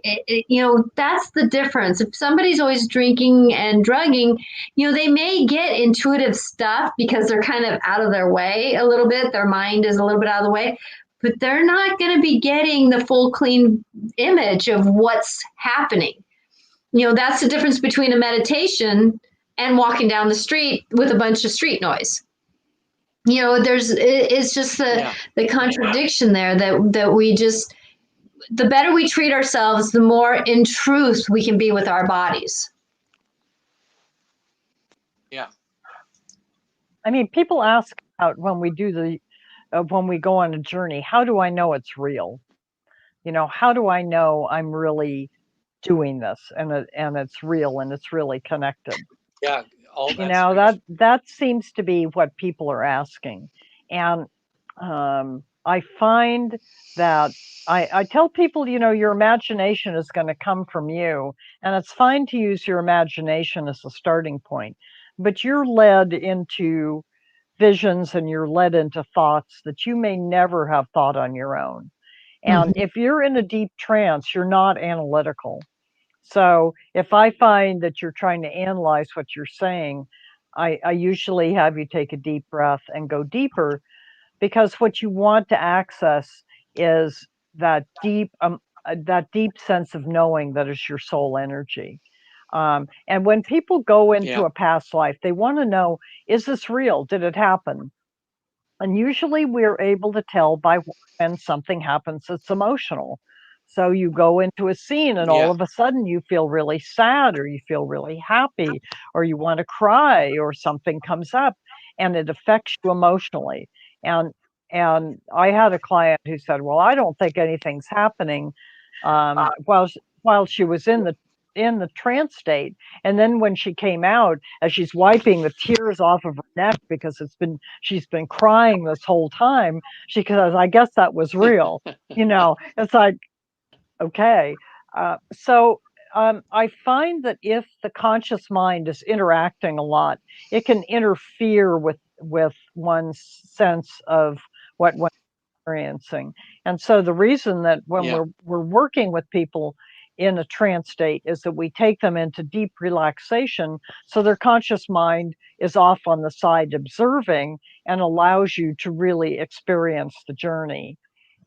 Speaker 2: that's the difference. If somebody's always drinking and drugging, they may get intuitive stuff because they're kind of out of their way a little bit. Their mind is a little bit out of the way, but they're not going to be getting the full clean image of what's happening. That's the difference between a meditation and walking down the street with a bunch of street noise. It's just the contradiction there that we just, the better we treat ourselves, the more in truth we can be with our bodies.
Speaker 4: Yeah.
Speaker 3: I mean, people ask about when we do when we go on a journey, how do I know it's real? How do I know I'm really doing this and it's real and it's really connected?
Speaker 4: Yeah.
Speaker 3: That seems to be what people are asking. And I find that I tell people, your imagination is going to come from you, and it's fine to use your imagination as a starting point, but you're led into visions and you're led into thoughts that you may never have thought on your own. And if you're in a deep trance, you're not analytical. So if I find that you're trying to analyze what you're saying, I usually have you take a deep breath and go deeper, because what you want to access is that deep sense of knowing that is your soul energy. And when people go into a past life, they want to know, is this real? Did it happen? And usually we're able to tell by when something happens that's emotional. So you go into a scene and all of a sudden you feel really sad, or you feel really happy, or you want to cry, or something comes up and it affects you emotionally. And I had a client who said, well, I don't think anything's happening, while she was in the trance state. And then when she came out, as she's wiping the tears off of her neck because she's been crying this whole time, she says, I guess that was real. It's like, okay. So I find that if the conscious mind is interacting a lot, it can interfere with one's sense of what one's experiencing. And so the reason that when we're working with people in a trance state is that we take them into deep relaxation, so their conscious mind is off on the side observing and allows you to really experience the journey.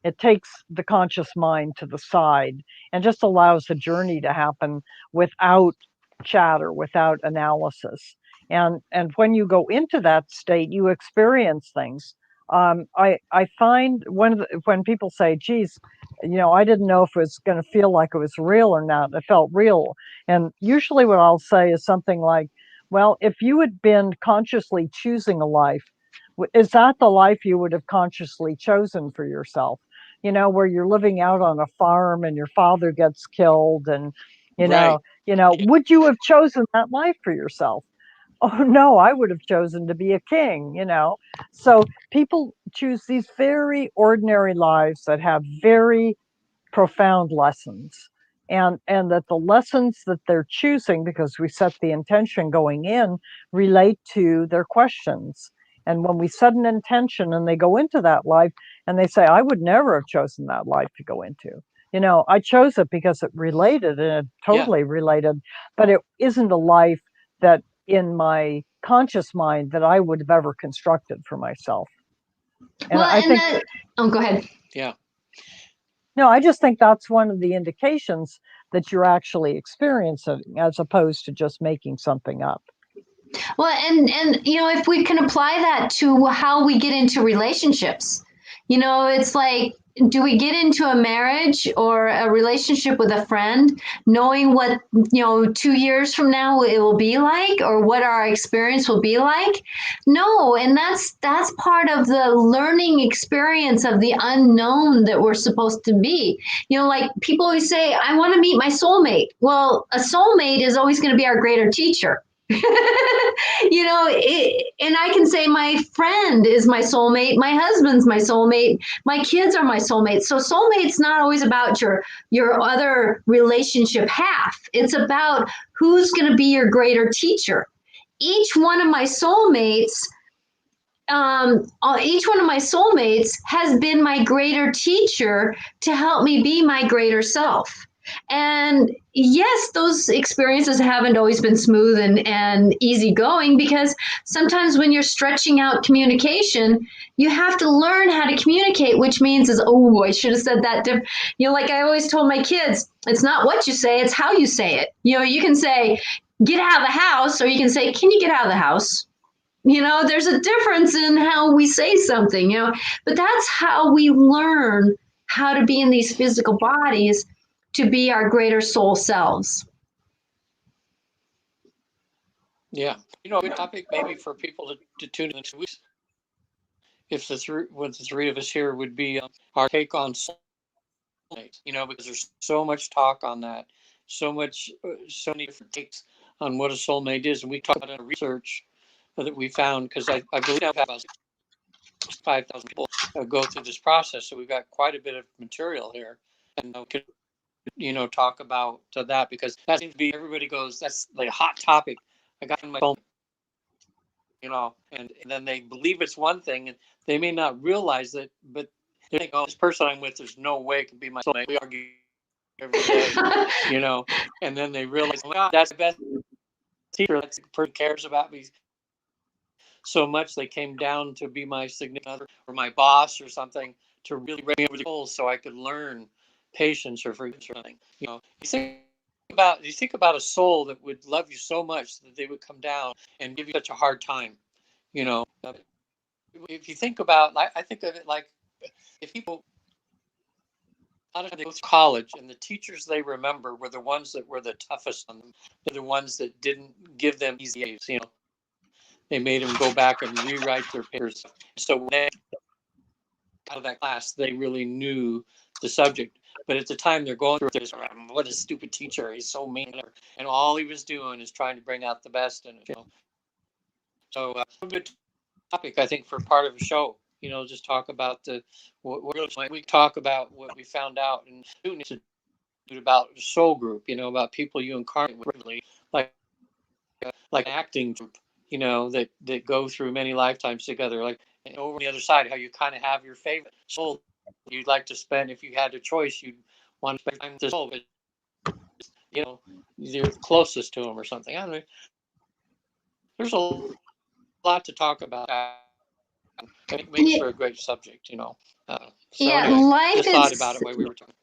Speaker 3: It takes the conscious mind to the side and just allows the journey to happen without chatter, without analysis. And when you go into that state, you experience things. I find when people say, "Geez, I didn't know if it was going to feel like it was real or not," it felt real. And usually, what I'll say is something like, "Well, if you had been consciously choosing a life, is that the life you would have consciously chosen for yourself? Where you're living out on a farm and your father gets killed, and
Speaker 4: Right.
Speaker 3: would you have chosen that life for yourself?" Oh no, I would have chosen to be a king. So people choose these very ordinary lives that have very profound lessons, and that the lessons that they're choosing, because we set the intention going in, relate to their questions. And when we set an intention and they go into that life and they say, "I would never have chosen that life to go into, I chose it because it related, and it
Speaker 4: Yeah.
Speaker 3: totally related, but it isn't a life that in my conscious mind that I would have ever constructed for myself." And
Speaker 2: Well,
Speaker 3: I
Speaker 2: and
Speaker 3: think,
Speaker 2: that, oh, go ahead.
Speaker 4: Yeah.
Speaker 3: no, I just think that's one of the indications that you're actually experiencing, as opposed to just making something up.
Speaker 2: Well, and if we can apply that to how we get into relationships, it's like, do we get into a marriage or a relationship with a friend knowing what 2 years from now it will be like, or what our experience will be like? No, and that's part of the learning experience of the unknown that we're supposed to be. Like people always say, I want to meet my soulmate. Well, a soulmate is always going to be our greater teacher. And I can say my friend is my soulmate, my husband's my soulmate, my kids are my soulmate. So soulmate's not always about your other relationship half. It's about who's going to be your greater teacher. Each one of my soulmates each one of my soulmates has been my greater teacher to help me be my greater self. And yes, those experiences haven't always been smooth and easygoing, because sometimes when you're stretching out communication, you have to learn how to communicate, which means is, oh, I should have said that different. Like I always told my kids, it's not what you say, it's how you say it. You can say, get out of the house, or you can say, can you get out of the house? There's a difference in how we say something, but that's how we learn how to be in these physical bodies to be our greater soul selves.
Speaker 4: Yeah. A good topic maybe for people to tune in 2 weeks, if with the three of us here, would be our take on soulmates, because there's so much talk on that, so many different takes on what a soulmate is. And we talked about research that we found, because I believe now about 5,000 people go through this process. So we've got quite a bit of material here, and we could, talk about that, because that seems to be, everybody goes, that's like a hot topic. I got in my phone, and then they believe it's one thing, and they may not realize it, but they think, oh, this person I'm with, there's no way it could be my soulmate. We argue every day, and then they realize, oh my God, that's the best teacher. That person cares about me so much, they came down to be my significant other or my boss or something, to really bring me over the goals so I could learn patience or forgiveness or something. You think about a soul that would love you so much that they would come down and give you such a hard time. If you think about, I think of it like, if people, a lot of times they go to college, and the teachers they remember were the ones that were the toughest on them. They're the ones that didn't give them easy A's. They made them go back and rewrite their papers. So when they out of that class, they really knew the subject. But at the time they're going through this, what a stupid teacher, he's so mean, and all he was doing is trying to bring out the best in it. So a good topic, I think, for part of the show. Just talk about we talk about what we found out in students about soul group. About people you incarnate with, like an acting group. That go through many lifetimes together. Like, and over on the other side, how you kind of have your favorite soul you'd like to spend. If you had a choice, you'd want to spend time with the soul, but you're closest to them or something. I don't know. There's a lot to talk about. It makes for a great subject. Anyway,
Speaker 2: Life
Speaker 4: just thought about it while we were talking.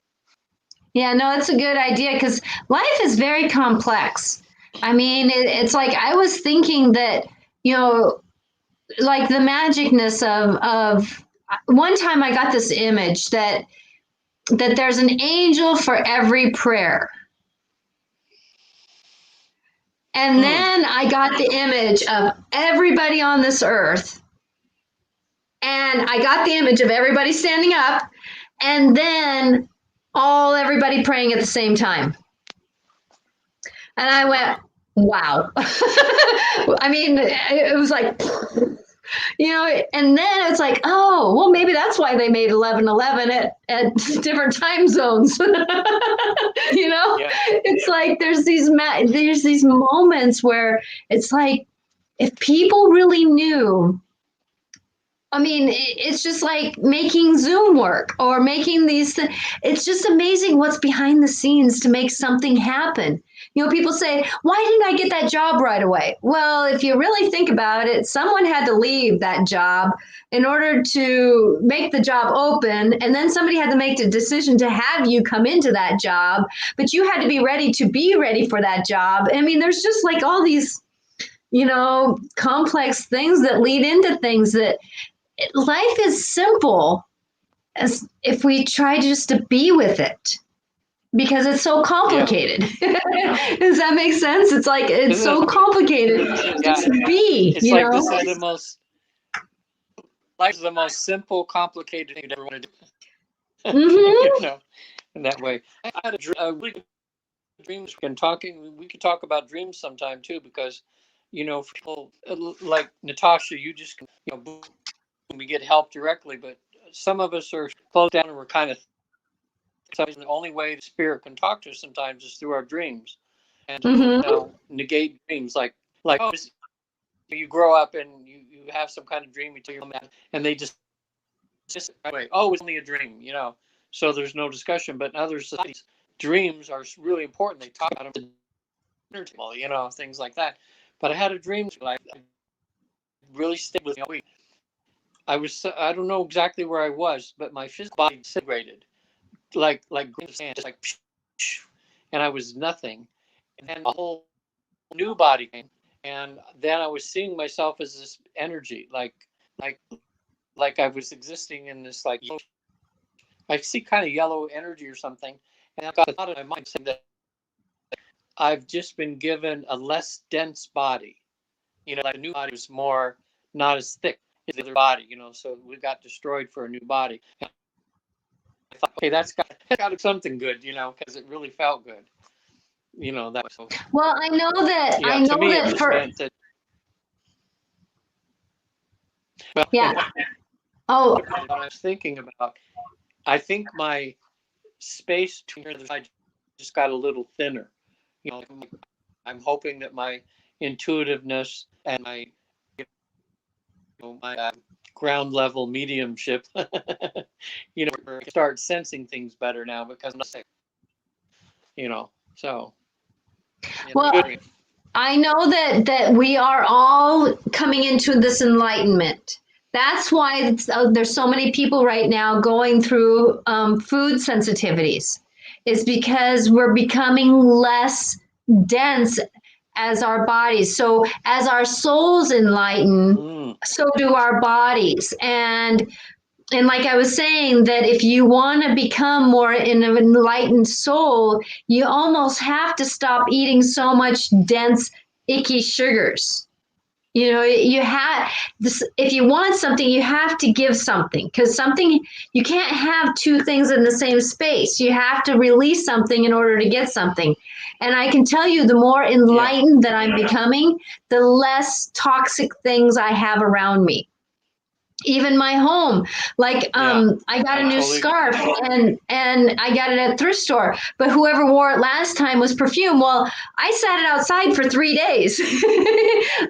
Speaker 2: Yeah, no, it's a good idea, because life is very complex. I mean, it's like I was thinking that, like the magicness of one time I got this image that there's an angel for every prayer. And then I got the image of everybody on this earth. And I got the image of everybody standing up and then everybody praying at the same time. And I went, wow. I mean, it was like, and then it's like, oh, well, maybe that's why they made 11:11 at different time zones.
Speaker 4: Yeah.
Speaker 2: It's like there's these moments where it's like, if people really knew. I mean, it's just like making Zoom work or making these. It's just amazing what's behind the scenes to make something happen. People say, why didn't I get that job right away? Well, if you really think about it, someone had to leave that job in order to make the job open. And then somebody had to make the decision to have you come into that job. But you had to be ready for that job. I mean, there's just like all these, complex things that lead into things that life is simple as if we try just to be with it. Because it's so complicated. Yeah. Does that make sense? It's like, it's so complicated. Just be,
Speaker 4: it's like this is the most, life is the most simple, complicated thing you'd ever want to do.
Speaker 2: Mm-hmm.
Speaker 4: In that way. I had a really good dreams. We could talk about dreams sometime too, because, for people like Natasha, you just, we get help directly, but some of us are closed down and we're kind of, the only way the spirit can talk to us sometimes is through our dreams, and negate dreams like oh, you grow up and you have some kind of dream, you tell your mom, and they just right away, oh, it's only a dream, so there's no discussion. But in other societies, dreams are really important. They talk about them, things like that. But I had a dream like really stayed with me. I don't know exactly where I was, but my physical body disintegrated, like grain of sand, just like, and I was nothing. And then a whole new body came, and then I was seeing myself as this energy, like I was existing in this, like, I see kind of yellow energy or something, and I got a thought in my mind saying that I've just been given a less dense body, like a new body was more, not as thick as the other body, so we got destroyed for a new body. And I thought, okay, that's got something good, because it really felt good. That was so.
Speaker 2: Well, I know that.
Speaker 4: Yeah,
Speaker 2: I know
Speaker 4: to me,
Speaker 2: that
Speaker 4: it just meant that. Well,
Speaker 2: yeah. Oh.
Speaker 4: What I was thinking about, I think my space to the other side just got a little thinner. I'm hoping that my intuitiveness and my, my ground level mediumship, start sensing things better now because I'm sick. So.
Speaker 2: Well, I know that we are all coming into this enlightenment. That's why there's so many people right now going through food sensitivities. Is because we're becoming less dense as our bodies. So as our souls enlighten, so do our bodies. And like I was saying, that if you want to become more an enlightened soul, you almost have to stop eating so much dense, icky sugars. You have this. If you want something, you have to give something, because you can't have two things in the same space. You have to release something in order to get something. And I can tell you, the more enlightened that I'm becoming, the less toxic things I have around me. Even my home, like I got a new scarf and I got it at a thrift store, but whoever wore it last time was perfume. Well, I sat it outside for 3 days,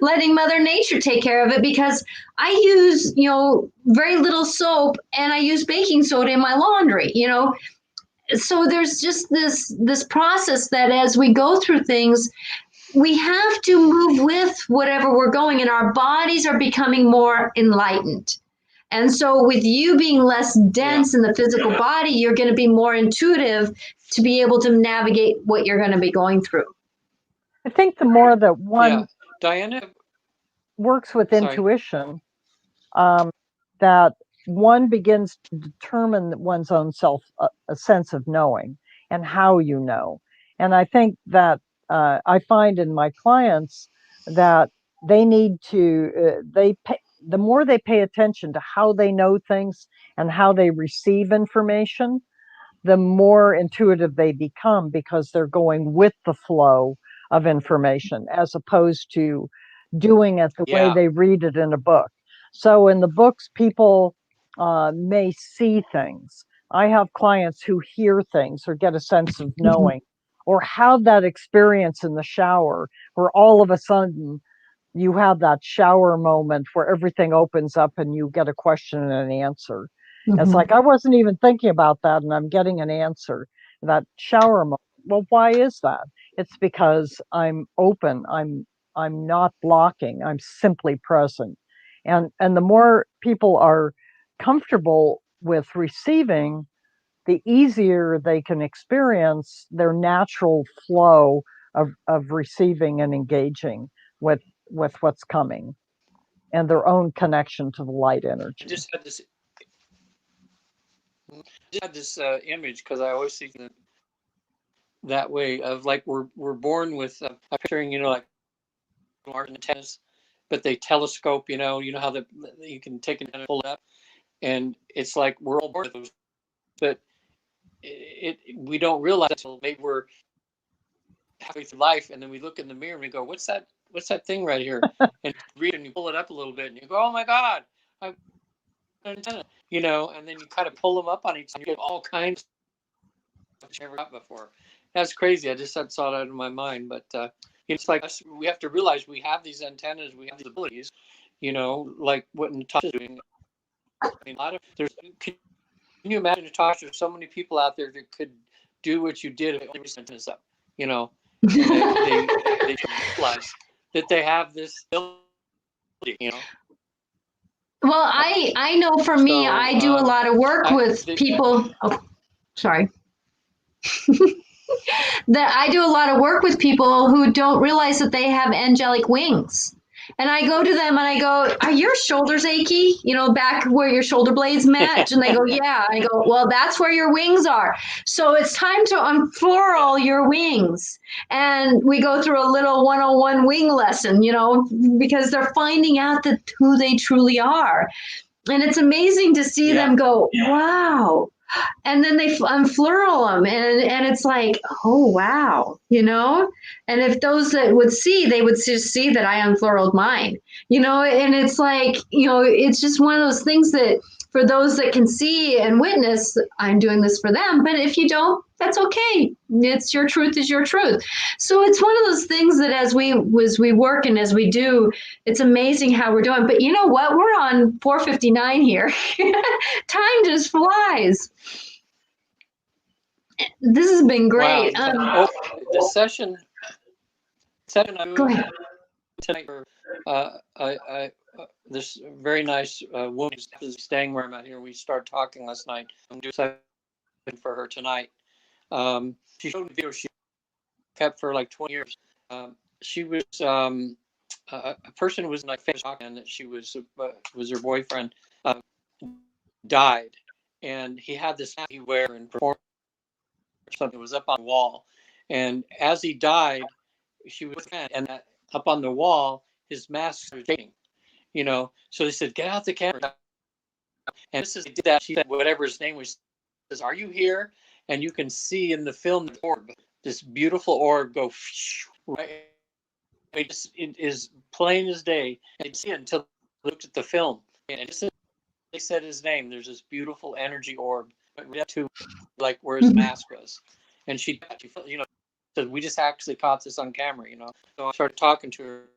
Speaker 2: letting Mother Nature take care of it, because I use, very little soap, and I use baking soda in my laundry, So there's just this process that as we go through things, we have to move with whatever we're going, and our bodies are becoming more enlightened. And so with you being less dense in the physical body, you're going to be more intuitive to be able to navigate what you're going to be going through.
Speaker 3: I think the more that one
Speaker 4: Diana
Speaker 3: works with intuition, that one begins to determine one's own self, a sense of knowing and how you know. And I think that I find in my clients that they need to, the more they pay attention to how they know things and how they receive information, the more intuitive they become because they're going with the flow of information as opposed to doing it the way
Speaker 4: Yeah.
Speaker 3: they read it in a book. So in the books, people may see things. I have clients who hear things or get a sense of knowing or have that experience in the shower where all of a sudden you have that shower moment where everything opens up and you get a question and an answer. It's like, I wasn't even thinking about that and I'm getting an answer. That shower moment. Well, why is that? It's because I'm open. I'm not blocking. I'm simply present. And the more people are comfortable with receiving, the easier they can experience their natural flow of receiving and engaging with what's coming and their own connection to the light
Speaker 4: I
Speaker 3: energy.
Speaker 4: just had this image because I always see that way of like we're born with I'm picturing like antennas, but they telescope. You know how you can take an antenna and pull it up, and it's like we're all born with those, but we don't realize until maybe we're halfway through life, and then we look in the mirror and we go, "What's that? What's that thing right here?" And you read it and you pull it up a little bit, and you go, "Oh my God, I've got an antenna!" And then you kind of pull them up on each, and you get all kinds of stuff you never got before. That's crazy. I just saw that in my mind, but it's like us, we have to realize we have these antennas, we have these abilities. Like what Natasha's doing. I mean, can you imagine, Natasha? There's so many people out there that could do what you did if they only antennas up. And they realize that they have this ability.
Speaker 2: Well, I know for me,
Speaker 4: So
Speaker 2: I do a lot of work with people. Oh, sorry. That I do a lot of work with people who don't realize that they have angelic wings. And I go to them and I go, "Are your shoulders achy? Back where your shoulder blades met?" And they go, "Yeah." I go, "Well, that's where your wings are. So it's time to unfurl your wings." And we go through a little 101 wing lesson, because they're finding out that who they truly are. And it's amazing to see them go, "Wow." And then they unfurl them, and it's like, oh wow. And if those that would see, they would just see that I unfurled mine. And it's like, it's just one of those things that for those that can see and witness, I'm doing this for them. But if you don't, that's okay. It's your truth is your truth. So it's one of those things that as we work and as we do, it's amazing how we're doing. But you know what? We're on 4:59 here. Time just flies. This has been great.
Speaker 4: Wow. The session I'm
Speaker 2: Go ahead.
Speaker 4: tonight for this very nice woman who's staying where I'm at here. We started talking last night. I'm doing something for her tonight. She showed me a video she kept for like 20 years. She was a person who was like famous and that she was her boyfriend died, and he had this hat he wear and perform something was up on the wall, and as he died, she was and that up on the wall his mask was shaking. So they said, "Get out the camera." And this is did that. She said, whatever his name was, says, "Are you here?" And you can see in the film the orb, this beautiful orb go right. It is plain as day. I didn't see it until I looked at the film, and just as they said his name, there's this beautiful energy orb right up to like where his mask was, and she said, "We just actually caught this on camera." So I started talking to her.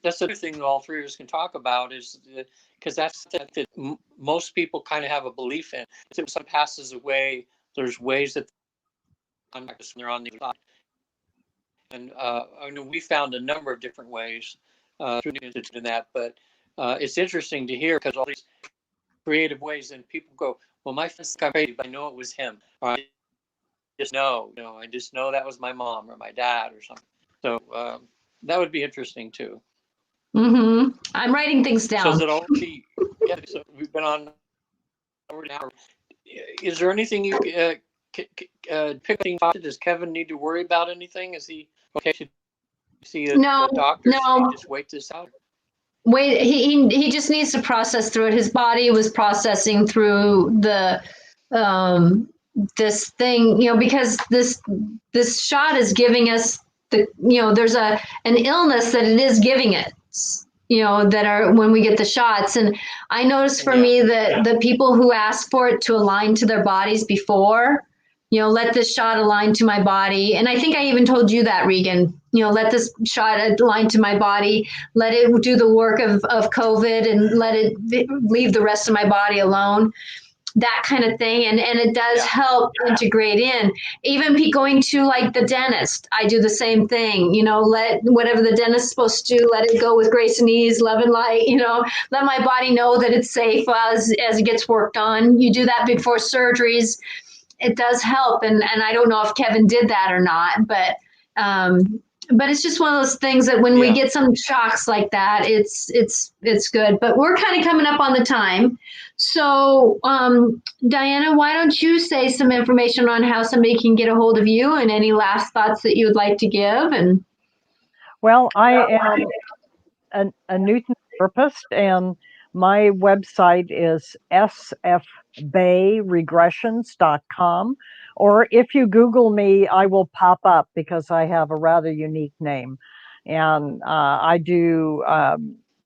Speaker 4: That's the other thing that all three of us can talk about is because that's that most people kind of have a belief in. If someone passes away, there's ways that they're on the side. And I know we found a number of different ways through the Institute in that, but it's interesting to hear because all these creative ways, and people go, "Well, my friend's crazy, but I know it was him." Or I just know, I just know that was my mom or my dad or something. So that would be interesting too.
Speaker 2: I'm writing things
Speaker 4: So
Speaker 2: down.
Speaker 4: is it already? Yeah. So we've been on over an hour. Is there anything you picking? Does Kevin need to worry about anything? Is he okay to see
Speaker 2: No,
Speaker 4: a doctor? Should he
Speaker 2: no.
Speaker 4: just wait this out?
Speaker 2: Wait, he just needs to process through it. His body was processing through the this thing, because this shot is giving us there's an illness that it is giving it, that are when we get the shots. And I noticed for
Speaker 4: Yeah.
Speaker 2: me that the people who ask for it to align to their bodies before, let this shot align to my body. And I think I even told you that, Regan, let this shot align to my body, let it do the work of COVID, and let it leave the rest of my body alone, that kind of thing. And it does help integrate in. Even going to like the dentist, I do the same thing. Let whatever the dentist is supposed to do, let it go with grace and ease, love and light. Let my body know that it's safe as it gets worked on. You do that before surgeries. It does help. And I don't know if Kevin did that or not, but it's just one of those things that when we get some shocks like that, it's good. But we're kind of coming up on the time. So, Diana, why don't you say some information on how somebody can get a hold of you, and any last thoughts that you would like to give? And
Speaker 3: Well, I am a Newton therapist, and my website is sfbayregressions.com. Or if you Google me, I will pop up because I have a rather unique name. And I do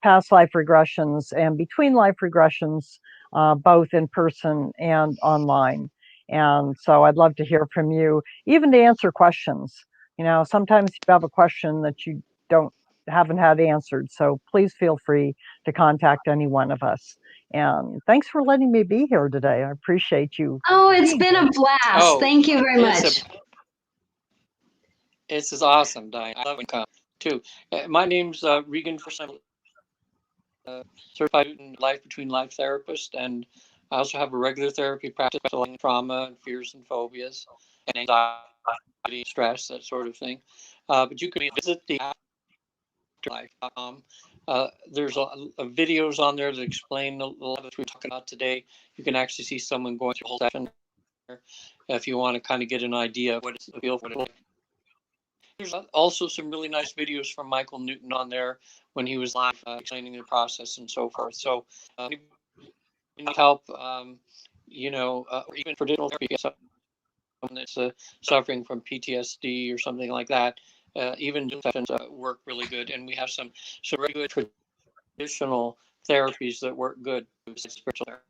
Speaker 3: past life regressions and between life regressions, both in person and online. And so I'd love to hear from you, even to answer questions. Sometimes you have a question that you haven't had answered. So please feel free to contact any one of us. And thanks for letting me be here today. I appreciate you.
Speaker 2: it's been a blast. Thank you very much.
Speaker 4: This is awesome, Diane. I love it too. My name's Regan Forsyth, certified life between life therapist, and I also have a regular therapy practice on trauma and fears and phobias and anxiety, stress, that sort of thing. But you can visit the afterlife.com. There's videos on there that explain a lot of what we're talking about today. You can actually see someone going through a whole session if you want to kind of get an idea of what it's feel for it. There's also some really nice videos from Michael Newton on there when he was live, explaining the process and so forth. So, you need help, or even for digital therapy, someone that's suffering from PTSD or something like that. Even sessions work really good, and we have some really good traditional therapies that work good. Spiritual therapy.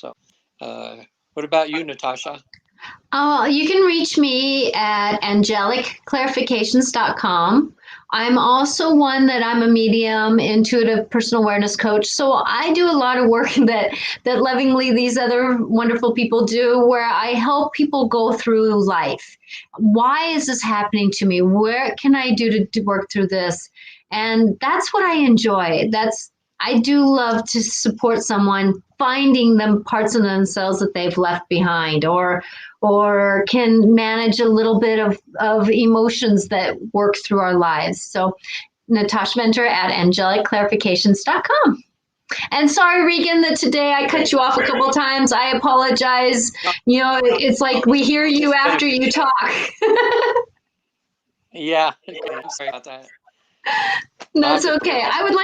Speaker 4: So, what about you, Natasha?
Speaker 2: You can reach me at angelicclarifications.com. I'm also I'm a medium, intuitive personal awareness coach. So I do a lot of work that lovingly these other wonderful people do, where I help people go through life. Why is this happening to me? What can I do to work through this? And that's what I enjoy. I do love to support someone finding them parts of themselves that they've left behind, or can manage a little bit of emotions that work through our lives. So Natasha Venter at angelicclarifications.com. And sorry, Regan, that today I cut you off a couple times. I apologize. It's like we hear you after you talk.
Speaker 4: Yeah, sorry about that.
Speaker 2: That's okay. I would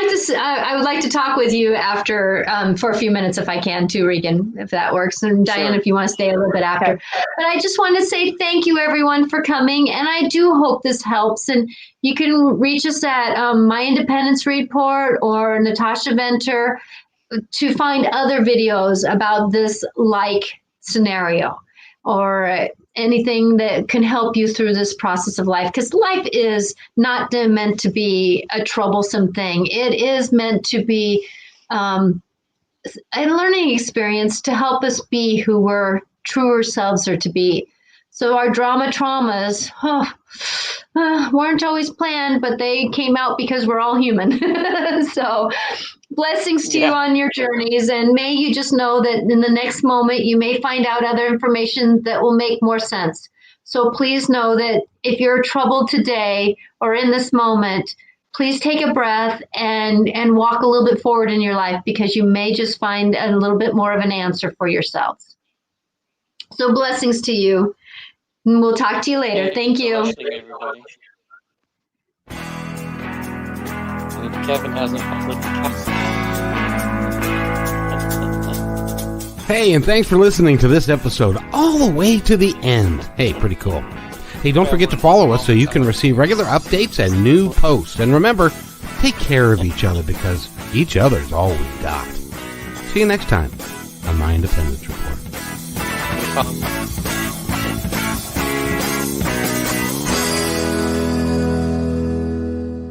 Speaker 2: like to talk with you after for a few minutes if I can too, Regan, if that works. And Diane, if you want to stay a little bit after. Okay. But I just want to say thank you, everyone, for coming. And I do hope this helps. And you can reach us at My Independence Report or Natasha Venter to find other videos about this scenario, or anything that can help you through this process of life. Because life is not meant to be a troublesome thing. It is meant to be a learning experience to help us be who we're truer selves are to be. So our traumas weren't always planned, but they came out because we're all human. So blessings to you on your journeys, and may you just know that in the next moment you may find out other information that will make more sense. So please know that if you're troubled today or in this moment, please take a breath and walk a little bit forward in your life, because you may just find a little bit more of an answer for yourselves. So blessings to you. And we'll talk to you later. Thank you.
Speaker 4: Everybody. And Kevin hasn't published
Speaker 1: Hey, and thanks for listening to this episode all the way to the end. Hey, pretty cool. Hey, don't forget to follow us so you can receive regular updates and new posts. And remember, take care of each other, because each other's all we've got. See you next time on My Independence Report.